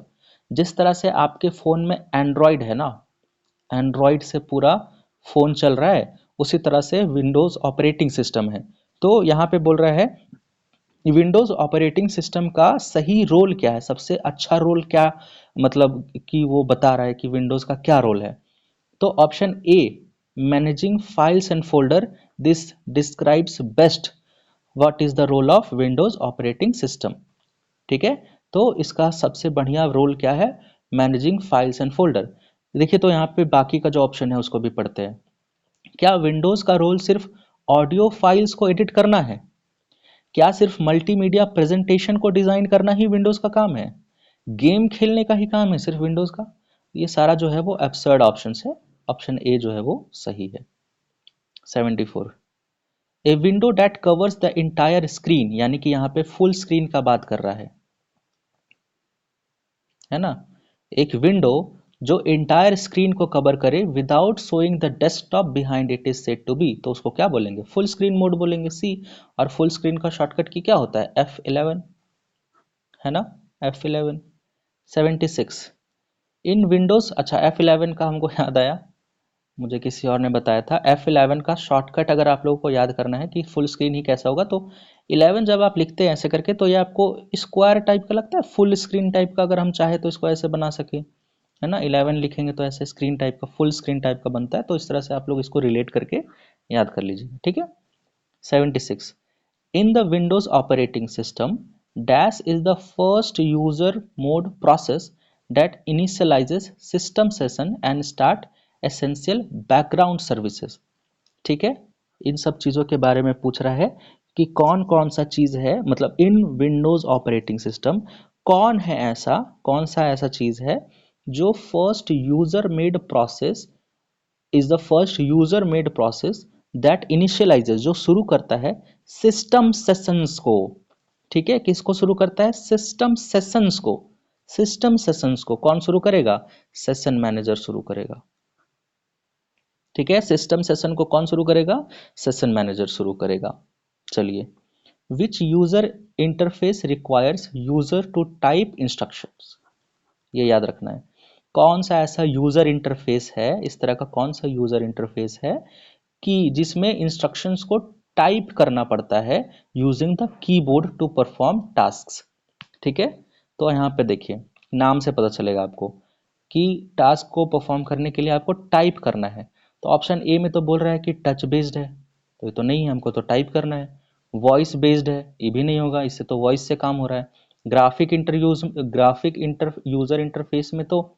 जिस तरह से आपके फोन में एंड्रॉयड है ना, एंड्रॉयड से पूरा फोन चल रहा है, उसी तरह से विंडोज ऑपरेटिंग सिस्टम है। तो यहाँ पे बोल रहा है विंडोज ऑपरेटिंग सिस्टम का सही रोल क्या है, सबसे अच्छा रोल क्या, मतलब कि वो बता रहा है कि विंडोज का क्या रोल है। तो option A, managing files and folder, this describes best what is the role of Windows operating system, ठीक है। तो इसका सबसे बढ़िया रोल क्या है, मैनेजिंग फाइल्स एंड फोल्डर। देखिए तो यहाँ पे बाकी का जो ऑप्शन है उसको भी पढ़ते हैं। क्या विंडोज का रोल सिर्फ ऑडियो फाइल्स को एडिट करना है, क्या सिर्फ मल्टीमीडिया प्रेजेंटेशन को डिजाइन करना ही विंडोज का काम है, गेम खेलने का ही काम है सिर्फ विंडोज का। ये सारा जो है वो एब्सर्ड ऑप्शंस है, ऑप्शन ए जो है वो सही है। 74, a window that covers the entire screen, यानी कि यहाँ पे फुल स्क्रीन का बात कर रहा है ना। एक विंडो जो इंटायर स्क्रीन को कवर करे without showing the desktop behind it is said to be, तो उसको क्या बोलेंगे, फुल स्क्रीन मोड बोलेंगे, सी। और फुल स्क्रीन का शॉर्टकट की क्या होता है, F11, है ना, F11। 76, इन विंडोज, अच्छा F11 का हमको याद आया, मुझे किसी और ने बताया था F11 का शॉर्टकट अगर आप लोगों को याद करना है कि फुल स्क्रीन ही कैसा होगा, तो 11 जब आप लिखते हैं ऐसे करके तो ये आपको स्क्वायर टाइप का लगता है, फुल स्क्रीन टाइप का, अगर हम चाहे तो इसको ऐसे बना सके, है ना। 11 लिखेंगे तो ऐसे स्क्रीन टाइप का, फुल स्क्रीन टाइप का बनता है, तो इस तरह से आप लोग इसको रिलेट करके याद कर लीजिए, ठीक है। 76, in the Windows operating system, dash is the first user mode process that initializes system session and start essential background services, ठीक है। इन सब चीज़ों के बारे में पूछ रहा है कि कौन कौन सा चीज़ है, मतलब इन विंडोज़ ऑपरेटिंग सिस्टम कौन है ऐसा, कौन सा ऐसा चीज़ है जो first user made process is the first user made process that initialises, जो शुरू करता है सिस्टम सेशंस को, ठीक है। किसको शुरू करता है, सिस्टम सेशंस को। सिस्टम सेशंस को कौन शुरू करेगा, सेशन मैनेजर शुरू करेगा, ठीक है। सिस्टम सेशन को कौन शुरू करेगा, सेशन मैनेजर शुरू करेगा। चलिए, which user interface requires user to type instructions, ये याद रखना है। कौन सा ऐसा यूजर इंटरफेस है, इस तरह का कौन सा यूजर इंटरफेस है कि जिसमें इंस्ट्रक्शंस को टाइप करना पड़ता है using the keyboard to perform tasks, ठीक है। तो यहाँ पे देखिए नाम से पता चलेगा आपको कि टास्क को परफॉर्म करने के लिए आपको टाइप करना है। तो ऑप्शन ए में तो बोल रहा है कि टच बेस्ड है, तो ये तो नहीं है, हमको तो टाइप करना है। वॉइस बेस्ड है, ये भी नहीं होगा, इससे तो वॉइस से काम हो रहा है। ग्राफिक इंटर यूजर इंटरफेस में तो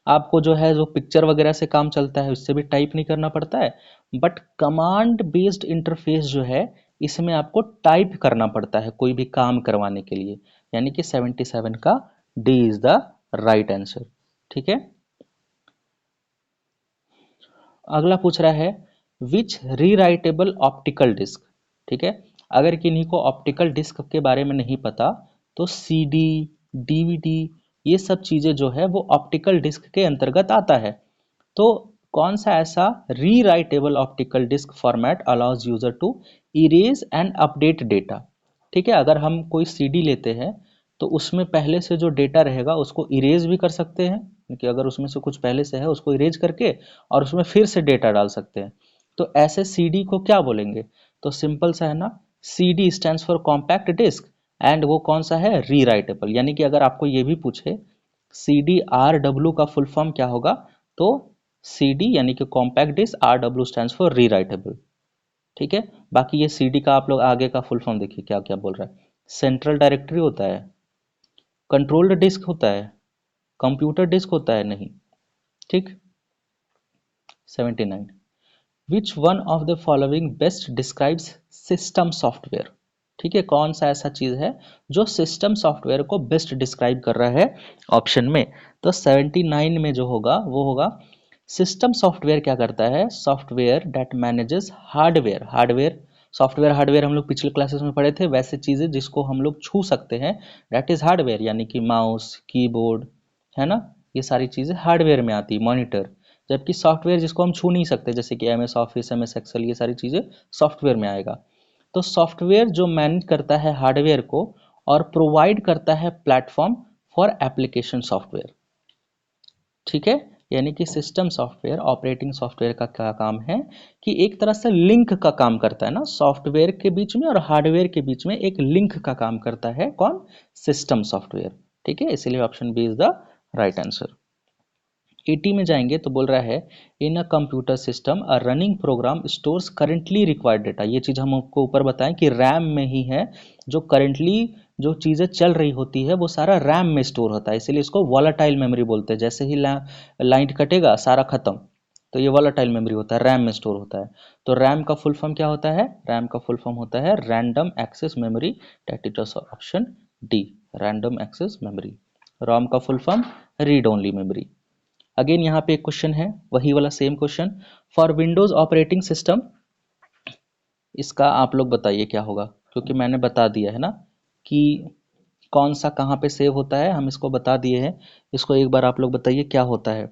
आपको जो है जो पिक्चर वगैरह से काम चलता है उससे भी टाइप नहीं करना पड़ता है। बट कमांड बेस्ड इंटरफेस जो है इसमें आपको टाइप करना पड़ता है कोई भी काम करवाने के लिए, यानी कि 77 का D is the right answer, ठीक है। अगला पूछ रहा है विच रीराइटेबल ऑप्टिकल डिस्क, ठीक है। अगर किन्हीं को ऑप्टिकल डिस्क के बारे में नहीं पता तो सीडी, डीवीडी, ये सब चीज़ें जो है वो ऑप्टिकल डिस्क के अंतर्गत आता है। तो कौन सा ऐसा rewritable optical disc format allows user to erase and update data, ठीक है। अगर हम कोई सीडी लेते हैं तो उसमें पहले से जो डेटा रहेगा उसको इरेज भी कर सकते हैं कि अगर उसमें से कुछ पहले से है उसको इरेज करके और उसमें फिर से डेटा डाल सकते हैं। तो ऐसे सीडी को क्या बोलेंगे? तो सिंपल सा है ना, CD stands for compact disc and वो कौन सा है? रीराइटेबल। यानी कि अगर आपको ये भी पूछे सी डी आर डब्ल्यू का फुल फॉर्म क्या होगा, तो सी डी यानी कि compact disc, R W stands for rewritable. ठीक है। बाकी ये सी डी का आप लोग आगे का फुल फॉर्म देखिए क्या क्या बोल रहा है। सेंट्रल डायरेक्टरी होता है, कंट्रोल्ड डिस्क होता है, कंप्यूटर डिस्क होता है, नहीं। ठीक। 79, which one of the following best describes system software? ठीक है, कौन सा ऐसा चीज है जो सिस्टम सॉफ्टवेयर को बेस्ट डिस्क्राइब कर रहा है ऑप्शन में? तो 79 में जो होगा वो होगा सिस्टम सॉफ्टवेयर क्या करता है? Software that manages hardware. Hardware, software hardware हम लोग पिछले क्लासेस में पढ़े थे, वैसे चीजें जिसको हम लोग छू सकते हैं दैट इज हार्डवेयर, यानी कि माउस, कीबोर्ड, है ना, ये सारी चीजें हार्डवेयर में आती है, मॉनिटर। जबकि सॉफ्टवेयर जिसको हम छू नहीं सकते जैसे कि M S Office, M S Excel, ये सारी चीज़ें सॉफ्टवेयर में आएगा। तो सॉफ्टवेयर जो मैनेज करता है हार्डवेयर को और प्रोवाइड करता है प्लेटफॉर्म फॉर एप्लीकेशन सॉफ्टवेयर। ठीक है। यानी कि सिस्टम सॉफ्टवेयर, ऑपरेटिंग सॉफ्टवेयर का क्या काम है कि एक तरह से लिंक का काम करता है ना, सॉफ्टवेयर के बीच में और हार्डवेयर के बीच में एक लिंक का काम करता है कौन? System software. ठीक है, इसलिए option B is the right answer. 80 में जाएंगे तो बोल रहा है in a computer system a running program stores currently required data. ये चीज़ हम आपको ऊपर बताएं कि रैम में ही है, जो करंटली जो चीज़ें चल रही होती है वो सारा रैम में स्टोर होता है, इसीलिए इसको वॉलेटाइल मेमोरी बोलते हैं। जैसे ही लाइट कटेगा सारा खत्म, तो ये वॉलेटाइल मेमोरी होता है, रैम में स्टोर होता है। तो रैम का फुल फॉर्म क्या होता है? रैम का फुल फॉर्म होता है random access memory, that is option D, random access memory. ROM का full form read only memory. Again यहाँ पे एक क्वेश्चन है, वही वाला same question, for Windows operating system, इसका आप लोग बताइए क्या होगा, क्योंकि मैंने बता दिया है ना कि कौन सा कहाँ पे सेव होता है, हम इसको बता दिए हैं। इसको एक बार आप लोग बताइए क्या होता है।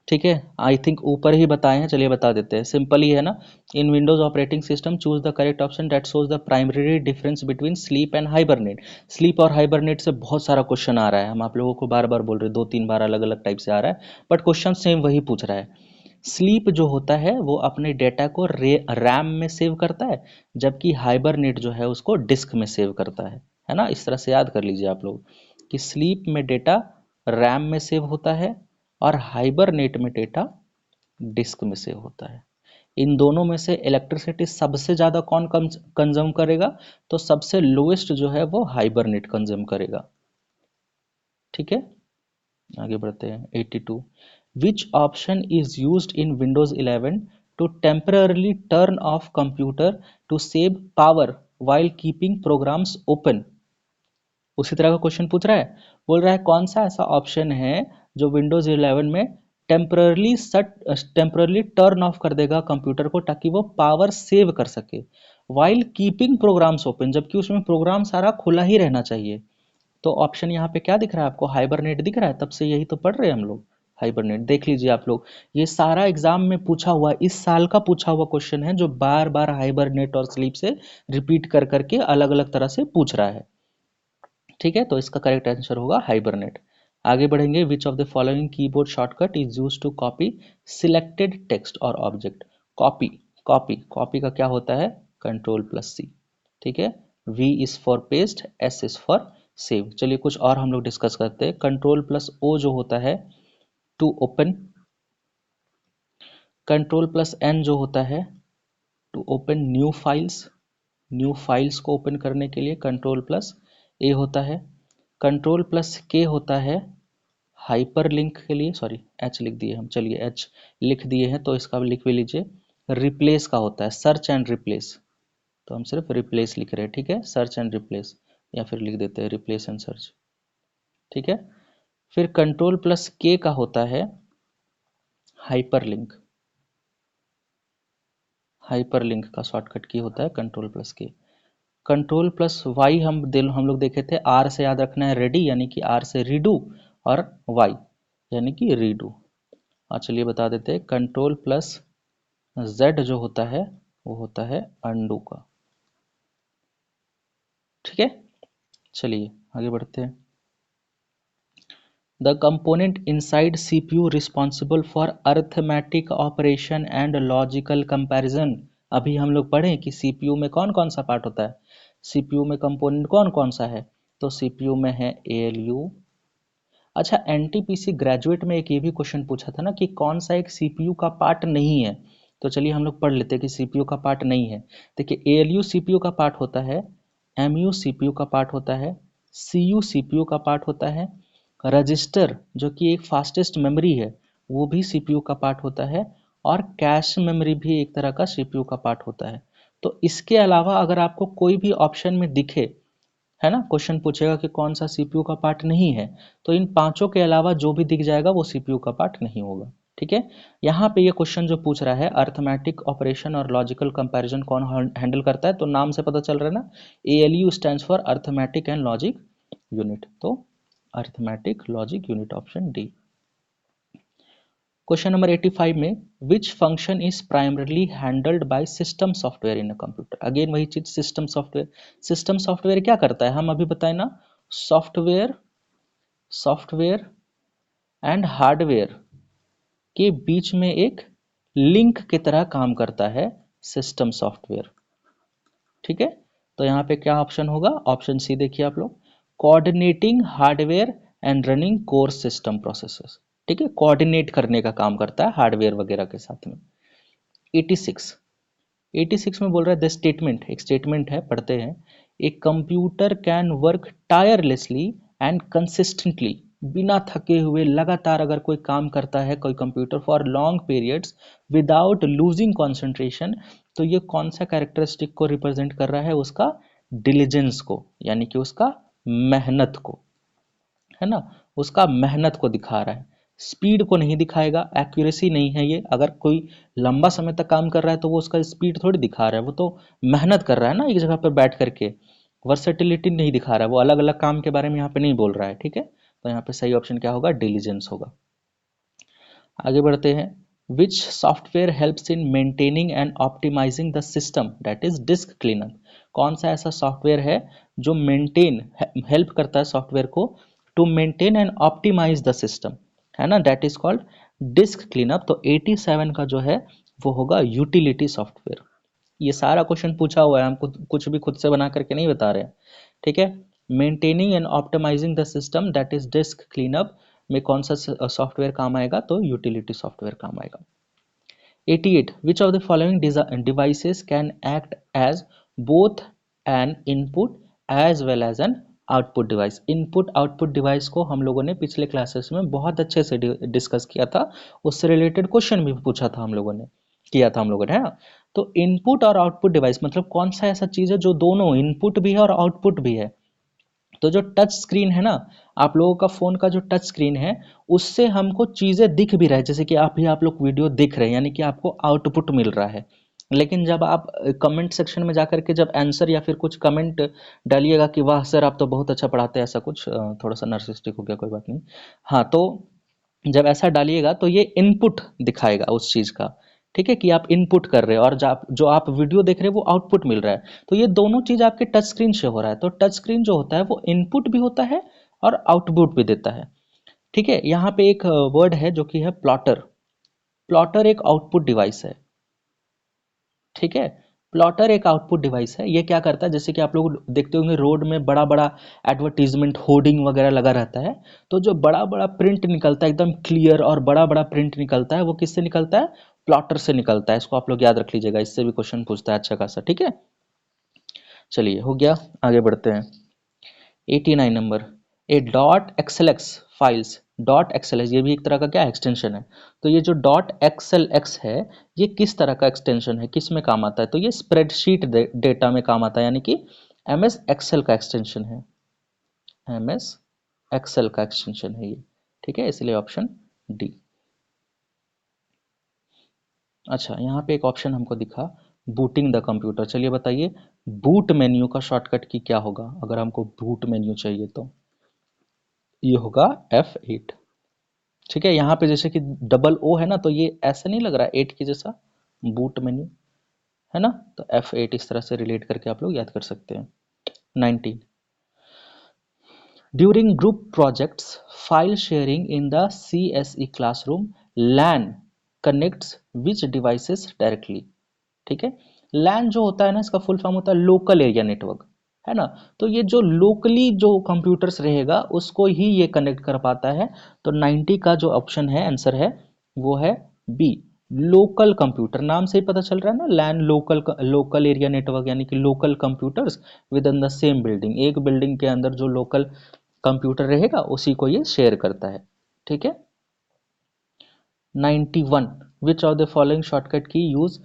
ठीक है, आई थिंक ऊपर ही बताए हैं, चलिए बता देते हैं, सिंपल ही है ना। In Windows operating system choose the correct option that shows the primary difference between sleep and hibernate. Sleep और हाइबरनेट से बहुत सारा क्वेश्चन आ रहा है, हम आप लोगों को बार बार बोल रहे हैं, 2-3 बार अलग अलग टाइप से आ रहा है, बट क्वेश्चन सेम वही पूछ रहा है। स्लीप जो होता है वो अपने डेटा को रैम में सेव करता है, जबकि हाइबरनेट जो है उसको डिस्क में सेव करता है ना। इस तरह से याद कर लीजिए आप लोग कि स्लीप में डेटा रैम में सेव होता है और हाइबरनेट में डेटा डिस्क में सेव होता है। इन दोनों में से इलेक्ट्रिसिटी सबसे ज़्यादा कौन कंज्यूम करेगा? तो सबसे लोएस्ट जो है वो हाइबरनेट कंज्यूम करेगा। ठीक है, आगे बढ़ते हैं। 82, which option is used in Windows 11 to temporarily turn off computer to save power while keeping programs open? उसी तरह का क्वेश्चन पूछ रहा है, बोल रहा है कौन सा ऐसा ऑप्शन है जो विंडोज 11 में टेम्पररली टर्न ऑफ कर देगा कंप्यूटर को ताकि वो पावर सेव कर सके, वाइल कीपिंग प्रोग्राम्स ओपन, जबकि उसमें प्रोग्राम सारा खुला ही रहना चाहिए। तो ऑप्शन यहाँ पे क्या दिख रहा है आपको? हाइबरनेट दिख रहा है, तब से यही तो पढ़ रहे हैं हम लोग, हाइबरनेट। देख लीजिए आप लोग, ये सारा एग्जाम में पूछा हुआ, इस साल का पूछा हुआ क्वेश्चन है जो बार बार हाइबरनेट और स्लीप से रिपीट कर करके अलग अलग तरह से पूछ रहा है। ठीक है, तो इसका करेक्ट आंसर होगा हाइबरनेट। आगे बढ़ेंगे, which of the following keyboard shortcut is use to copy selected text और ऑब्जेक्ट? कॉपी, कॉपी कॉपी का क्या होता है? Control plus C. ठीक है, V is for paste, S is for save. चलिए कुछ और हम लोग डिस्कस करते हैं। कंट्रोल प्लस ओ जो होता है to open, control plus N जो होता है to open new files, new files को ओपन करने के लिए कंट्रोल प्लस ए होता है। कंट्रोल प्लस के होता है हाइपर लिंक के लिए, सॉरी एच लिख दिए हम, चलिए एच लिख दिए हैं तो इसका लिख भी लीजिए। रिप्लेस का होता है सर्च एंड रिप्लेस, तो हम सिर्फ रिप्लेस लिख रहे हैं। ठीक है, सर्च एंड रिप्लेस, या फिर लिख देते हैं रिप्लेस एंड सर्च। ठीक है, फिर कंट्रोल प्लस के का होता है हाइपर लिंक, हाइपर लिंक का शॉर्टकट की होता है कंट्रोल प्लस के। कंट्रोल प्लस वाई हम लोग देखे थे, आर से याद रखना है रेडी, यानी कि आर से रीडू, और वाई यानी कि रीडू। चलिए बता देते हैं, कंट्रोल प्लस जेड जो होता है वो होता है अंडू का। ठीक है, चलिए आगे बढ़ते हैं। The component inside CPU responsible for arithmetic operation and logical comparison. अभी हम लोग पढ़े कि सीपीयू में कौन कौन सा पार्ट होता है, सीपीयू में कंपोनेंट कौन कौन सा है, तो सीपीयू में है एएलयू। अच्छा, एनटीपीसी ग्रेजुएट में एक ये भी क्वेश्चन पूछा था ना कि कौन सा एक सीपीयू का पार्ट नहीं है, तो चलिए हम लोग पढ़ लेते हैं कि सीपीयू का पार्ट नहीं है। देखिए एएलयू सीपीयू का पार्ट होता है, एमयू सीपीयू का पार्ट होता है, सीयू सीपीयू का पार्ट होता है, रजिस्टर जो कि एक फास्टेस्ट मेमोरी है वो भी सीपीयू का पार्ट होता है, और कैश मेमोरी भी एक तरह का सीपीयू का पार्ट होता है। तो इसके अलावा अगर आपको कोई भी ऑप्शन में दिखे, है ना, क्वेश्चन पूछेगा कि कौन सा सीपीयू का पार्ट नहीं है, तो इन पांचों के अलावा जो भी दिख जाएगा वो सीपीयू का पार्ट नहीं होगा। ठीक है, यहाँ पे ये क्वेश्चन जो पूछ रहा है अर्थमेटिक ऑपरेशन और लॉजिकल कंपैरिजन कौन हैंडल करता है, तो नाम से पता चल रहा है ना, ALU stands for arithmetic and logic unit, तो arithmetic logic unit, option D. Question number 85 में which function is primarily handled by system software in a computer. Again वही चीज, सिस्टम सॉफ्टवेयर। सिस्टम सॉफ्टवेयर क्या करता है, हम अभी बताए ना, सॉफ्टवेयर सॉफ्टवेयर एंड हार्डवेयर के बीच में एक लिंक की तरह काम करता है सिस्टम सॉफ्टवेयर। ठीक है, तो यहाँ पे क्या ऑप्शन होगा, ऑप्शन सी देखिए आप लोग, coordinating hardware and running core system processes. ठीक है, कोऑर्डिनेट करने का काम करता है हार्डवेयर वगैरह के साथ में। 86 86 में बोल रहा है द स्टेटमेंट, एक स्टेटमेंट है, पढ़ते हैं। A computer can work tirelessly and consistently, बिना थके हुए लगातार अगर कोई काम करता है कोई computer for long periods without losing concentration, तो ये कौन सा कैरेक्टरिस्टिक को रिप्रेजेंट कर रहा है, उसका डिलीजेंस को, यानी कि उसका मेहनत को, है ना, उसका मेहनत को दिखा रहा है, स्पीड को नहीं दिखाएगा, एक्यूरेसी नहीं है ये। अगर कोई लंबा समय तक काम कर रहा है तो वो उसका स्पीड थोड़ी दिखा रहा है, वो तो मेहनत कर रहा है ना एक जगह पर बैठ करके, वर्सेटिलिटी नहीं दिखा रहा है, वो अलग अलग काम के बारे में यहाँ पे नहीं बोल रहा है। ठीक है, तो यहाँ पे सही ऑप्शन क्या होगा, डिलीजेंस होगा। आगे बढ़ते हैं। Which software helps in maintaining and optimising the system, that is disk cleanup. कौन सा ऐसा सॉफ्टवेयर है जो मेंटेन, हेल्प करता है सॉफ्टवेयर को to maintain and optimise the system, है ना, that is called disk cleanup. तो 87 का जो है वो होगा यूटिलिटी सॉफ्टवेयर। ये सारा क्वेश्चन पूछा हुआ है, हम कुछ भी खुद से बना करके नहीं बता रहे हैं। ठीक है, maintaining and optimising the system that is disk cleanup में कौन सा सॉफ्टवेयर काम आएगा, तो यूटिलिटी सॉफ्टवेयर काम आएगा। 88 which of the following devices can act as both an input as well as an output device. Input output device को हम लोगों ने पिछले क्लासेस में बहुत अच्छे से डिस्कस किया था, उससे रिलेटेड क्वेश्चन भी पूछा था हम लोगों ने, किया था हम लोगों ने, है ना। तो इनपुट और आउटपुट डिवाइस मतलब कौन सा ऐसा चीज है जो दोनों इनपुट भी है और आउटपुट भी है। तो जो टच स्क्रीन है ना, आप लोगों का फोन का जो टच स्क्रीन है, उससे हमको चीजें दिख भी रहा है, जैसे कि आप लोग वीडियो देख रहे हैं, यानी कि आपको आउटपुट मिल रहा है। लेकिन जब आप कमेंट सेक्शन में जाकर के जब आंसर या फिर कुछ कमेंट डालिएगा कि वाह सर आप तो बहुत अच्छा पढ़ाते हैं, ऐसा कुछ, थोड़ा सा नर्सिस्टिक हो गया, कोई बात नहीं। हाँ, तो जब ऐसा डालिएगा तो ये इनपुट दिखाएगा उस चीज का। ठीक है, कि आप इनपुट कर रहे हो और जो आप वीडियो देख रहे हो वो आउटपुट मिल रहा है। तो ये दोनों चीज आपके टच स्क्रीन से हो रहा है। तो टच स्क्रीन जो होता है वो इनपुट भी होता है और आउटपुट भी देता है। ठीक है, यहाँ पे एक वर्ड है जो कि है प्लॉटर। प्लॉटर एक आउटपुट डिवाइस है। ठीक है, प्लॉटर एक आउटपुट डिवाइस है। ये क्या करता है, जैसे कि आप लोग देखते होंगे रोड में बड़ा बड़ा एडवर्टीजमेंट होर्डिंग वगैरह लगा रहता है, तो जो बड़ा बड़ा प्रिंट निकलता है एकदम क्लियर और बड़ा बड़ा प्रिंट निकलता है, वो किससे निकलता है, प्लॉटर से निकलता है। इसको आप लोग याद रख लीजिएगा, इससे भी क्वेश्चन पूछता है अच्छा खासा। ठीक है, चलिए हो गया, आगे बढ़ते हैं। 89 नंबर, a dot XLX files, dot XLX ये भी एक तरह का क्या एक्सटेंशन है। तो ये जो डॉट एक्सएलएक्स है, ये किस तरह का एक्सटेंशन है, किस में काम आता है, तो ये स्प्रेडशीट डेटा में काम आता है, यानी कि एमएस एक्सेल का एक्सटेंशन है, एमएस एक्सेल का एक्सटेंशन है ये। ठीक है, इसलिए ऑप्शन डी। अच्छा, यहाँ पे एक ऑप्शन हमको दिखा, बूटिंग द कंप्यूटर। चलिए बताइए, बूट मेन्यू का शॉर्टकट की क्या होगा, अगर हमको बूट मेन्यू चाहिए तो ये होगा F8। ठीक है, यहाँ पे जैसे कि डबल ओ है ना, तो ये ऐसा नहीं लग रहा है 8 के जैसा, बूट मेन्यू, है ना, तो F8 इस तरह से रिलेट करके आप लोग याद कर सकते हैं। 19 during group projects file sharing in the CSE classroom LAN connects which devices directly. ठीक है, लैन जो होता है ना, इसका फुल फॉर्म होता है लोकल एरिया नेटवर्क, है ना। तो ये जो लोकली जो कंप्यूटर्स रहेगा उसको ही ये कनेक्ट कर पाता है। तो 90 का जो ऑप्शन है, आंसर है, वो है बी, लोकल कंप्यूटर। नाम से ही पता चल रहा है ना, लैन लोकल, लोकल एरिया नेटवर्क, यानी कि local computers with in the same building. एक बिल्डिंग के अंदर जो लोकल कंप्यूटर रहेगा उसी को ये शेयर करता है। ठीक है। 91, विच ऑफ द फॉलोइंग शॉर्टकट की यूज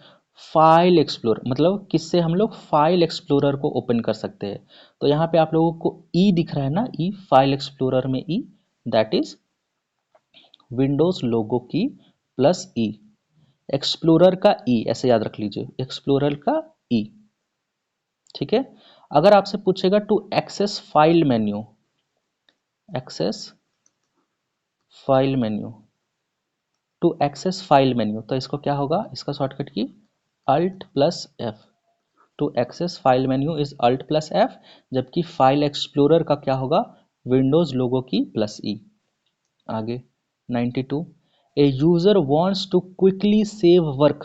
फाइल एक्सप्लोर, मतलब किससे हम लोग फाइल एक्सप्लोरर को ओपन कर सकते हैं। तो यहाँ पे आप लोगों को ई दिख रहा है ना, ई, फाइल एक्सप्लोरर में ई, दैट इज विंडोज लोगो की प्लस ई, एक्सप्लोरर का ई, ऐसे याद रख लीजिए, एक्सप्लोरर का ई। ठीक है। अगर आपसे पूछेगा to access file menu, access file menu, to access file menu, तो इसको क्या होगा, इसका shortcut key Alt plus F. To access file menu is Alt plus F, जबकि फाइल एक्सप्लोरर का क्या होगा, विंडोज लोगो की प्लस ई। आगे 92, a user wants to quickly save work,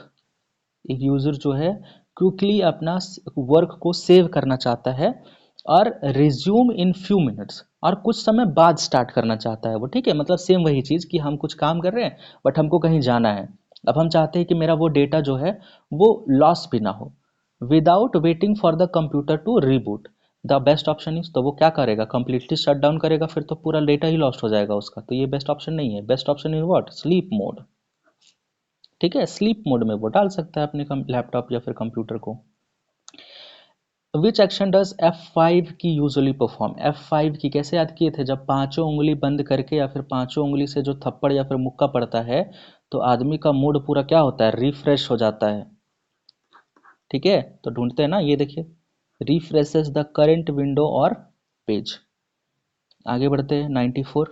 एक यूजर जो है क्विकली अपना वर्क को सेव करना चाहता है और रिज्यूम इन फ्यू मिनट्स, और कुछ समय बाद स्टार्ट करना चाहता है वो। ठीक है, मतलब सेम वही चीज़ कि हम कुछ काम कर रहे हैं बट हमको कहीं जाना है, अब हम चाहते हैं कि मेरा वो डेटा जो है वो लॉस भी ना हो, without waiting for the computer to reboot the best option is. तो वो क्या करेगा, कंप्लीटली शट डाउन करेगा, फिर तो पूरा डेटा ही लॉस्ट हो जाएगा उसका। तो ये बेस्ट ऑप्शन नहीं है, best option is what, sleep mode. ठीक है, स्लीप मोड में वो डाल सकता है अपने लैपटॉप या फिर कंप्यूटर को। विच एक्शन डज F5 की यूजुअली परफॉर्म, F5 की कैसे याद किए थे, जब पांचों उंगली बंद करके या फिर पांचों उंगली से जो थप्पड़ या फिर मुक्का पड़ता है तो आदमी का मूड पूरा क्या होता है, रिफ्रेश हो जाता है। ठीक है, तो ढूंढते हैं ना, ये देखिए, रिफ्रेशेस द करंट विंडो और पेज। आगे बढ़ते हैं 94।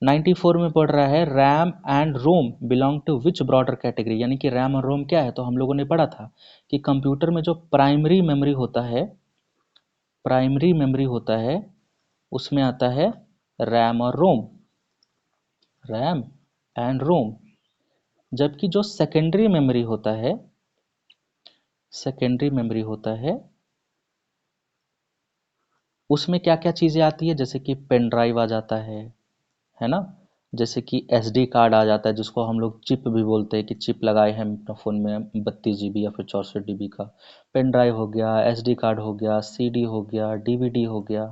94 में पढ़ रहा है RAM and ROM belong to which broader category, यानी कि रैम और रोम क्या है, तो हम लोगों ने पढ़ा था कि कंप्यूटर में जो प्राइमरी मेमोरी होता है, प्राइमरी मेमोरी होता है उसमें आता है रैम और रोम, रैम एंड रोम। जबकि जो सेकेंडरी मेमोरी होता है, सेकेंडरी मेमोरी होता है उसमें क्या क्या चीज़ें आती है, जैसे कि पेन ड्राइव आ जाता है ना, जैसे कि एसडी कार्ड आ जाता है, जिसको हम लोग चिप भी बोलते हैं कि चिप लगाए हैं अपना फ़ोन में 32 GB या फिर 64 GB का। पेन ड्राइव हो गया, एसडी कार्ड हो गया, सीडी हो गया, डीवीडी हो गया,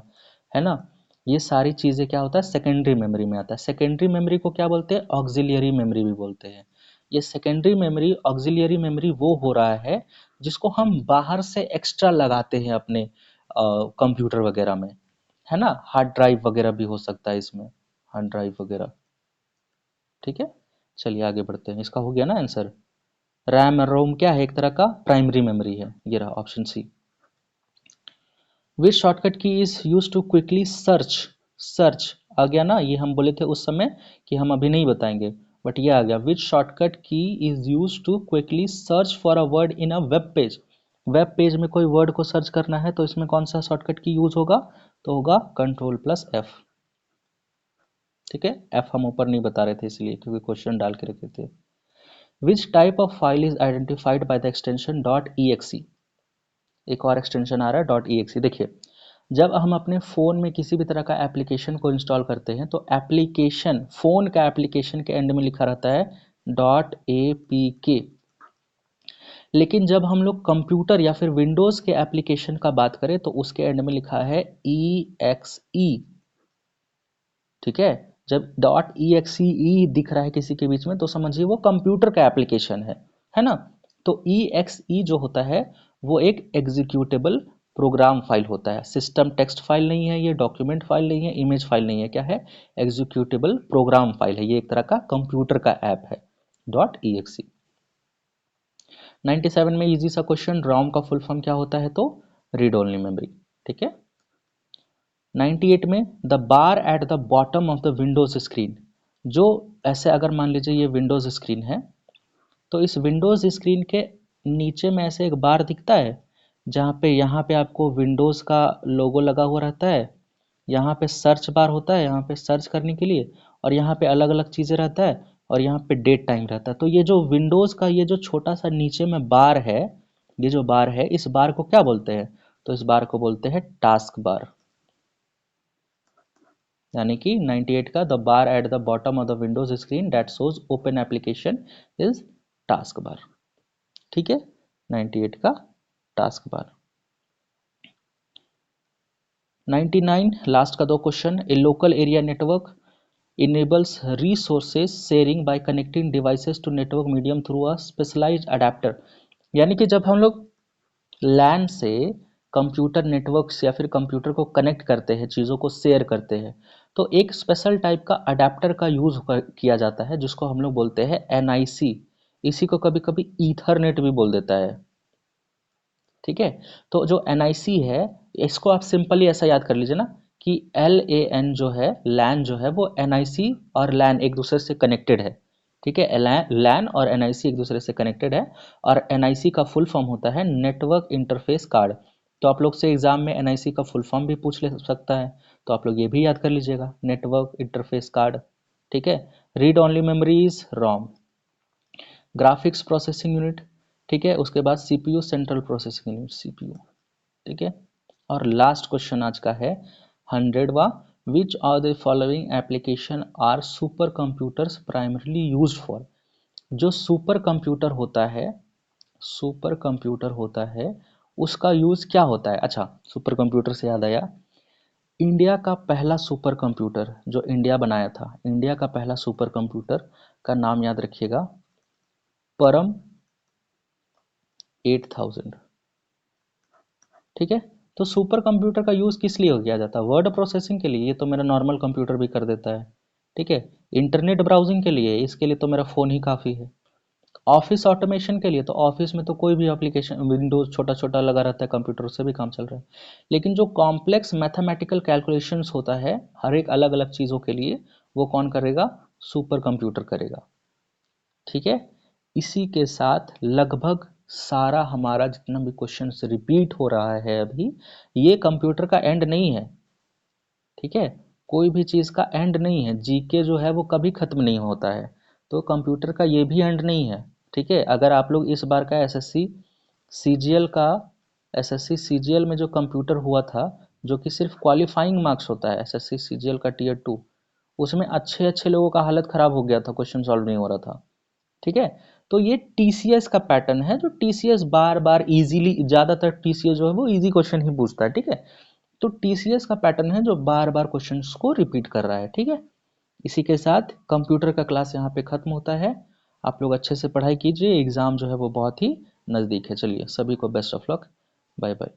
है ना। ये सारी चीज़ें क्या होता है, सेकेंडरी मेमोरी में आता है। सेकेंडरी मेमोरी को क्या बोलते हैं, ऑक्सिलियरी मेमोरी भी बोलते हैं। ये सेकेंडरी मेमोरी, ऑक्सिलियरी मेमोरी वो हो रहा है जिसको हम बाहर से एक्स्ट्रा लगाते हैं अपने कंप्यूटर वगैरह में, है ना। हार्ड ड्राइव वगैरह भी हो सकता है इसमें, हार्ड ड्राइव वगैरह। ठीक है, चलिए आगे बढ़ते हैं। इसका हो गया ना आंसर। रैम और रोम क्या है, एक तरह का प्राइमरी मेमोरी है, ये रहा option C. Which shortcut key is use to quickly search, search आ गया ना, ये हम बोले थे उस समय कि हम अभी नहीं बताएंगे, बट ये आ गया। Which shortcut key is use to quickly search for a word in a web page, web page में कोई वर्ड को सर्च करना है तो इसमें कौन सा शॉर्टकट की यूज होगा, तो होगा कंट्रोल प्लस एफ। ठीक है, एफ हम ऊपर नहीं बता रहे थे इसलिए क्योंकि क्वेश्चन डाल के रखे थे। Which type of file is identified by the extension dot E X E, एक और एक्सटेंशन आ रहा है डॉट ई एक्सी। देखिए, जब हम अपने फ़ोन में किसी भी तरह का एप्लीकेशन को इंस्टॉल करते हैं तो एप्लीकेशन, फ़ोन का एप्लीकेशन के एंड में लिखा रहता है डॉट ए पी के, लेकिन जब हम लोग कंप्यूटर या फिर विंडोज़ के एप्लीकेशन का बात करें तो उसके एंड में लिखा है ई एक्स ई। ठीक है, जब डॉट ई एक्स ई दिख रहा है किसी के बीच में तो समझिए वो कंप्यूटर का एप्लीकेशन है ना। तो ई एक्स ई जो होता है वो एक एग्जीक्यूटेबल प्रोग्राम फाइल होता है, सिस्टम टेक्स्ट फाइल नहीं है, ये डॉक्यूमेंट फाइल नहीं है, इमेज फाइल नहीं है, क्या है, एग्जीक्यूटेबल प्रोग्राम फाइल है, ये एक तरह का कंप्यूटर का ऐप है डॉट ई एक्स ई। 97 में इजी सा क्वेश्चन, रॉम का फुल फॉर्म क्या होता है, तो रीड ओनली मेमोरी। ठीक है। 98 में the bar at the bottom of the Windows screen, जो ऐसे अगर मान लीजिए ये विंडोज स्क्रीन है तो इस विंडोज स्क्रीन के नीचे में ऐसे एक बार दिखता है जहाँ पे यहाँ पे आपको विंडोज का लोगो लगा हुआ रहता है, यहाँ पे सर्च बार होता है, यहाँ पे सर्च करने के लिए, और यहाँ पे अलग अलग चीज़ें रहता है, और यहाँ पे डेट टाइम रहता है। तो ये जो विंडोज़ का ये जो छोटा सा नीचे में बार है, ये जो बार है, इस बार को क्या बोलते हैं? तो इस बार को बोलते हैं टास्क बार। यानी कि 98 का the bar at the bottom of the Windows screen that shows open application is task bar. ठीक है, 98 का टास्क बार। 99 लास्ट का दो question. A local area network enables resources sharing by connecting devices to network medium through a specialised adapter. यानी कि जब हम लोग लैन से कंप्यूटर नेटवर्क से या फिर कंप्यूटर को कनेक्ट करते हैं, चीज़ों को शेयर करते हैं, तो एक स्पेशल टाइप का अडेप्टर का यूज़ किया जाता है जिसको हम लोग बोलते हैं एनआईसी। इसी को कभी कभी ईथरनेट भी बोल देता है। ठीक है, तो जो एनआईसी है, इसको आप सिंपली ऐसा याद कर लीजिए ना कि LAN जो है, लैन जो है, वो एनआईसी और लैन एक दूसरे से कनेक्टेड है। ठीक है, लैन और एनआईसी एक दूसरे से कनेक्टेड है, और एनआईसी का फुल फॉर्म होता है नेटवर्क इंटरफेस कार्ड। तो आप लोग से एग्जाम में एनआईसी का फुल फॉर्म भी पूछ ले सकता है, तो आप लोग ये भी याद कर लीजिएगा, नेटवर्क इंटरफेस कार्ड। ठीक है, read only memories ROM, graphics processing unit. ठीक है, उसके बाद CPU central processing unit, CPU. ठीक है, और लास्ट क्वेश्चन आज का है 100वां। Which are the following application are super computers primarily use for. जो सुपर कंप्यूटर होता है, सुपर कंप्यूटर होता है, उसका यूज क्या होता है? अच्छा, सुपर कंप्यूटर से याद आया, इंडिया का पहला सुपर कंप्यूटर जो इंडिया बनाया था, इंडिया का पहला सुपर कंप्यूटर का नाम याद रखिएगा, परम 8000। ठीक है, तो सुपर कंप्यूटर का यूज़ किस लिए हो किया जाता है? वर्ड प्रोसेसिंग के लिए, ये तो मेरा नॉर्मल कंप्यूटर भी कर देता है। ठीक है, इंटरनेट ब्राउजिंग के लिए, इसके लिए तो मेरा फ़ोन ही काफ़ी है। ऑफिस ऑटोमेशन के लिए, तो ऑफिस में तो कोई भी एप्लीकेशन, विंडोज छोटा छोटा लगा रहता है कंप्यूटर, उससे भी काम चल रहा है। लेकिन जो कॉम्प्लेक्स मैथमेटिकल कैलकुलेशंस होता है हर एक अलग अलग चीज़ों के लिए, वो कौन करेगा? सुपर कंप्यूटर करेगा। ठीक है, इसी के साथ लगभग सारा हमारा जितना भी क्वेश्चन रिपीट हो रहा है अभी, ये कंप्यूटर का एंड नहीं है। ठीक है, कोई भी चीज़ का एंड नहीं है। जीके जो है वो कभी खत्म नहीं होता है, तो कंप्यूटर का ये भी एंड नहीं है। ठीक है, अगर आप लोग इस बार का सीजीएल का एसएससी सीजीएल में जो कंप्यूटर हुआ था, जो कि सिर्फ क्वालिफाइंग मार्क्स होता है, एसएससी सीजीएल का टीयर 2, उसमें अच्छे अच्छे लोगों का हालत खराब हो गया था, क्वेश्चन सॉल्व नहीं हो रहा था। ठीक है, तो ये टीसीएस का पैटर्न है, जो टीसीएस बार बार इजीली, ज़्यादातर टीसीएस जो है वो इजी क्वेश्चन ही पूछता है। ठीक है, तो टीसीएस का पैटर्न है जो बार बार क्वेश्चंस को रिपीट कर रहा है। ठीक है, इसी के साथ कंप्यूटर का क्लास यहाँ पे खत्म होता है। आप लोग अच्छे से पढ़ाई कीजिए, एग्ज़ाम जो है वो बहुत ही नज़दीक है। चलिए, सभी को best of luck, bye bye.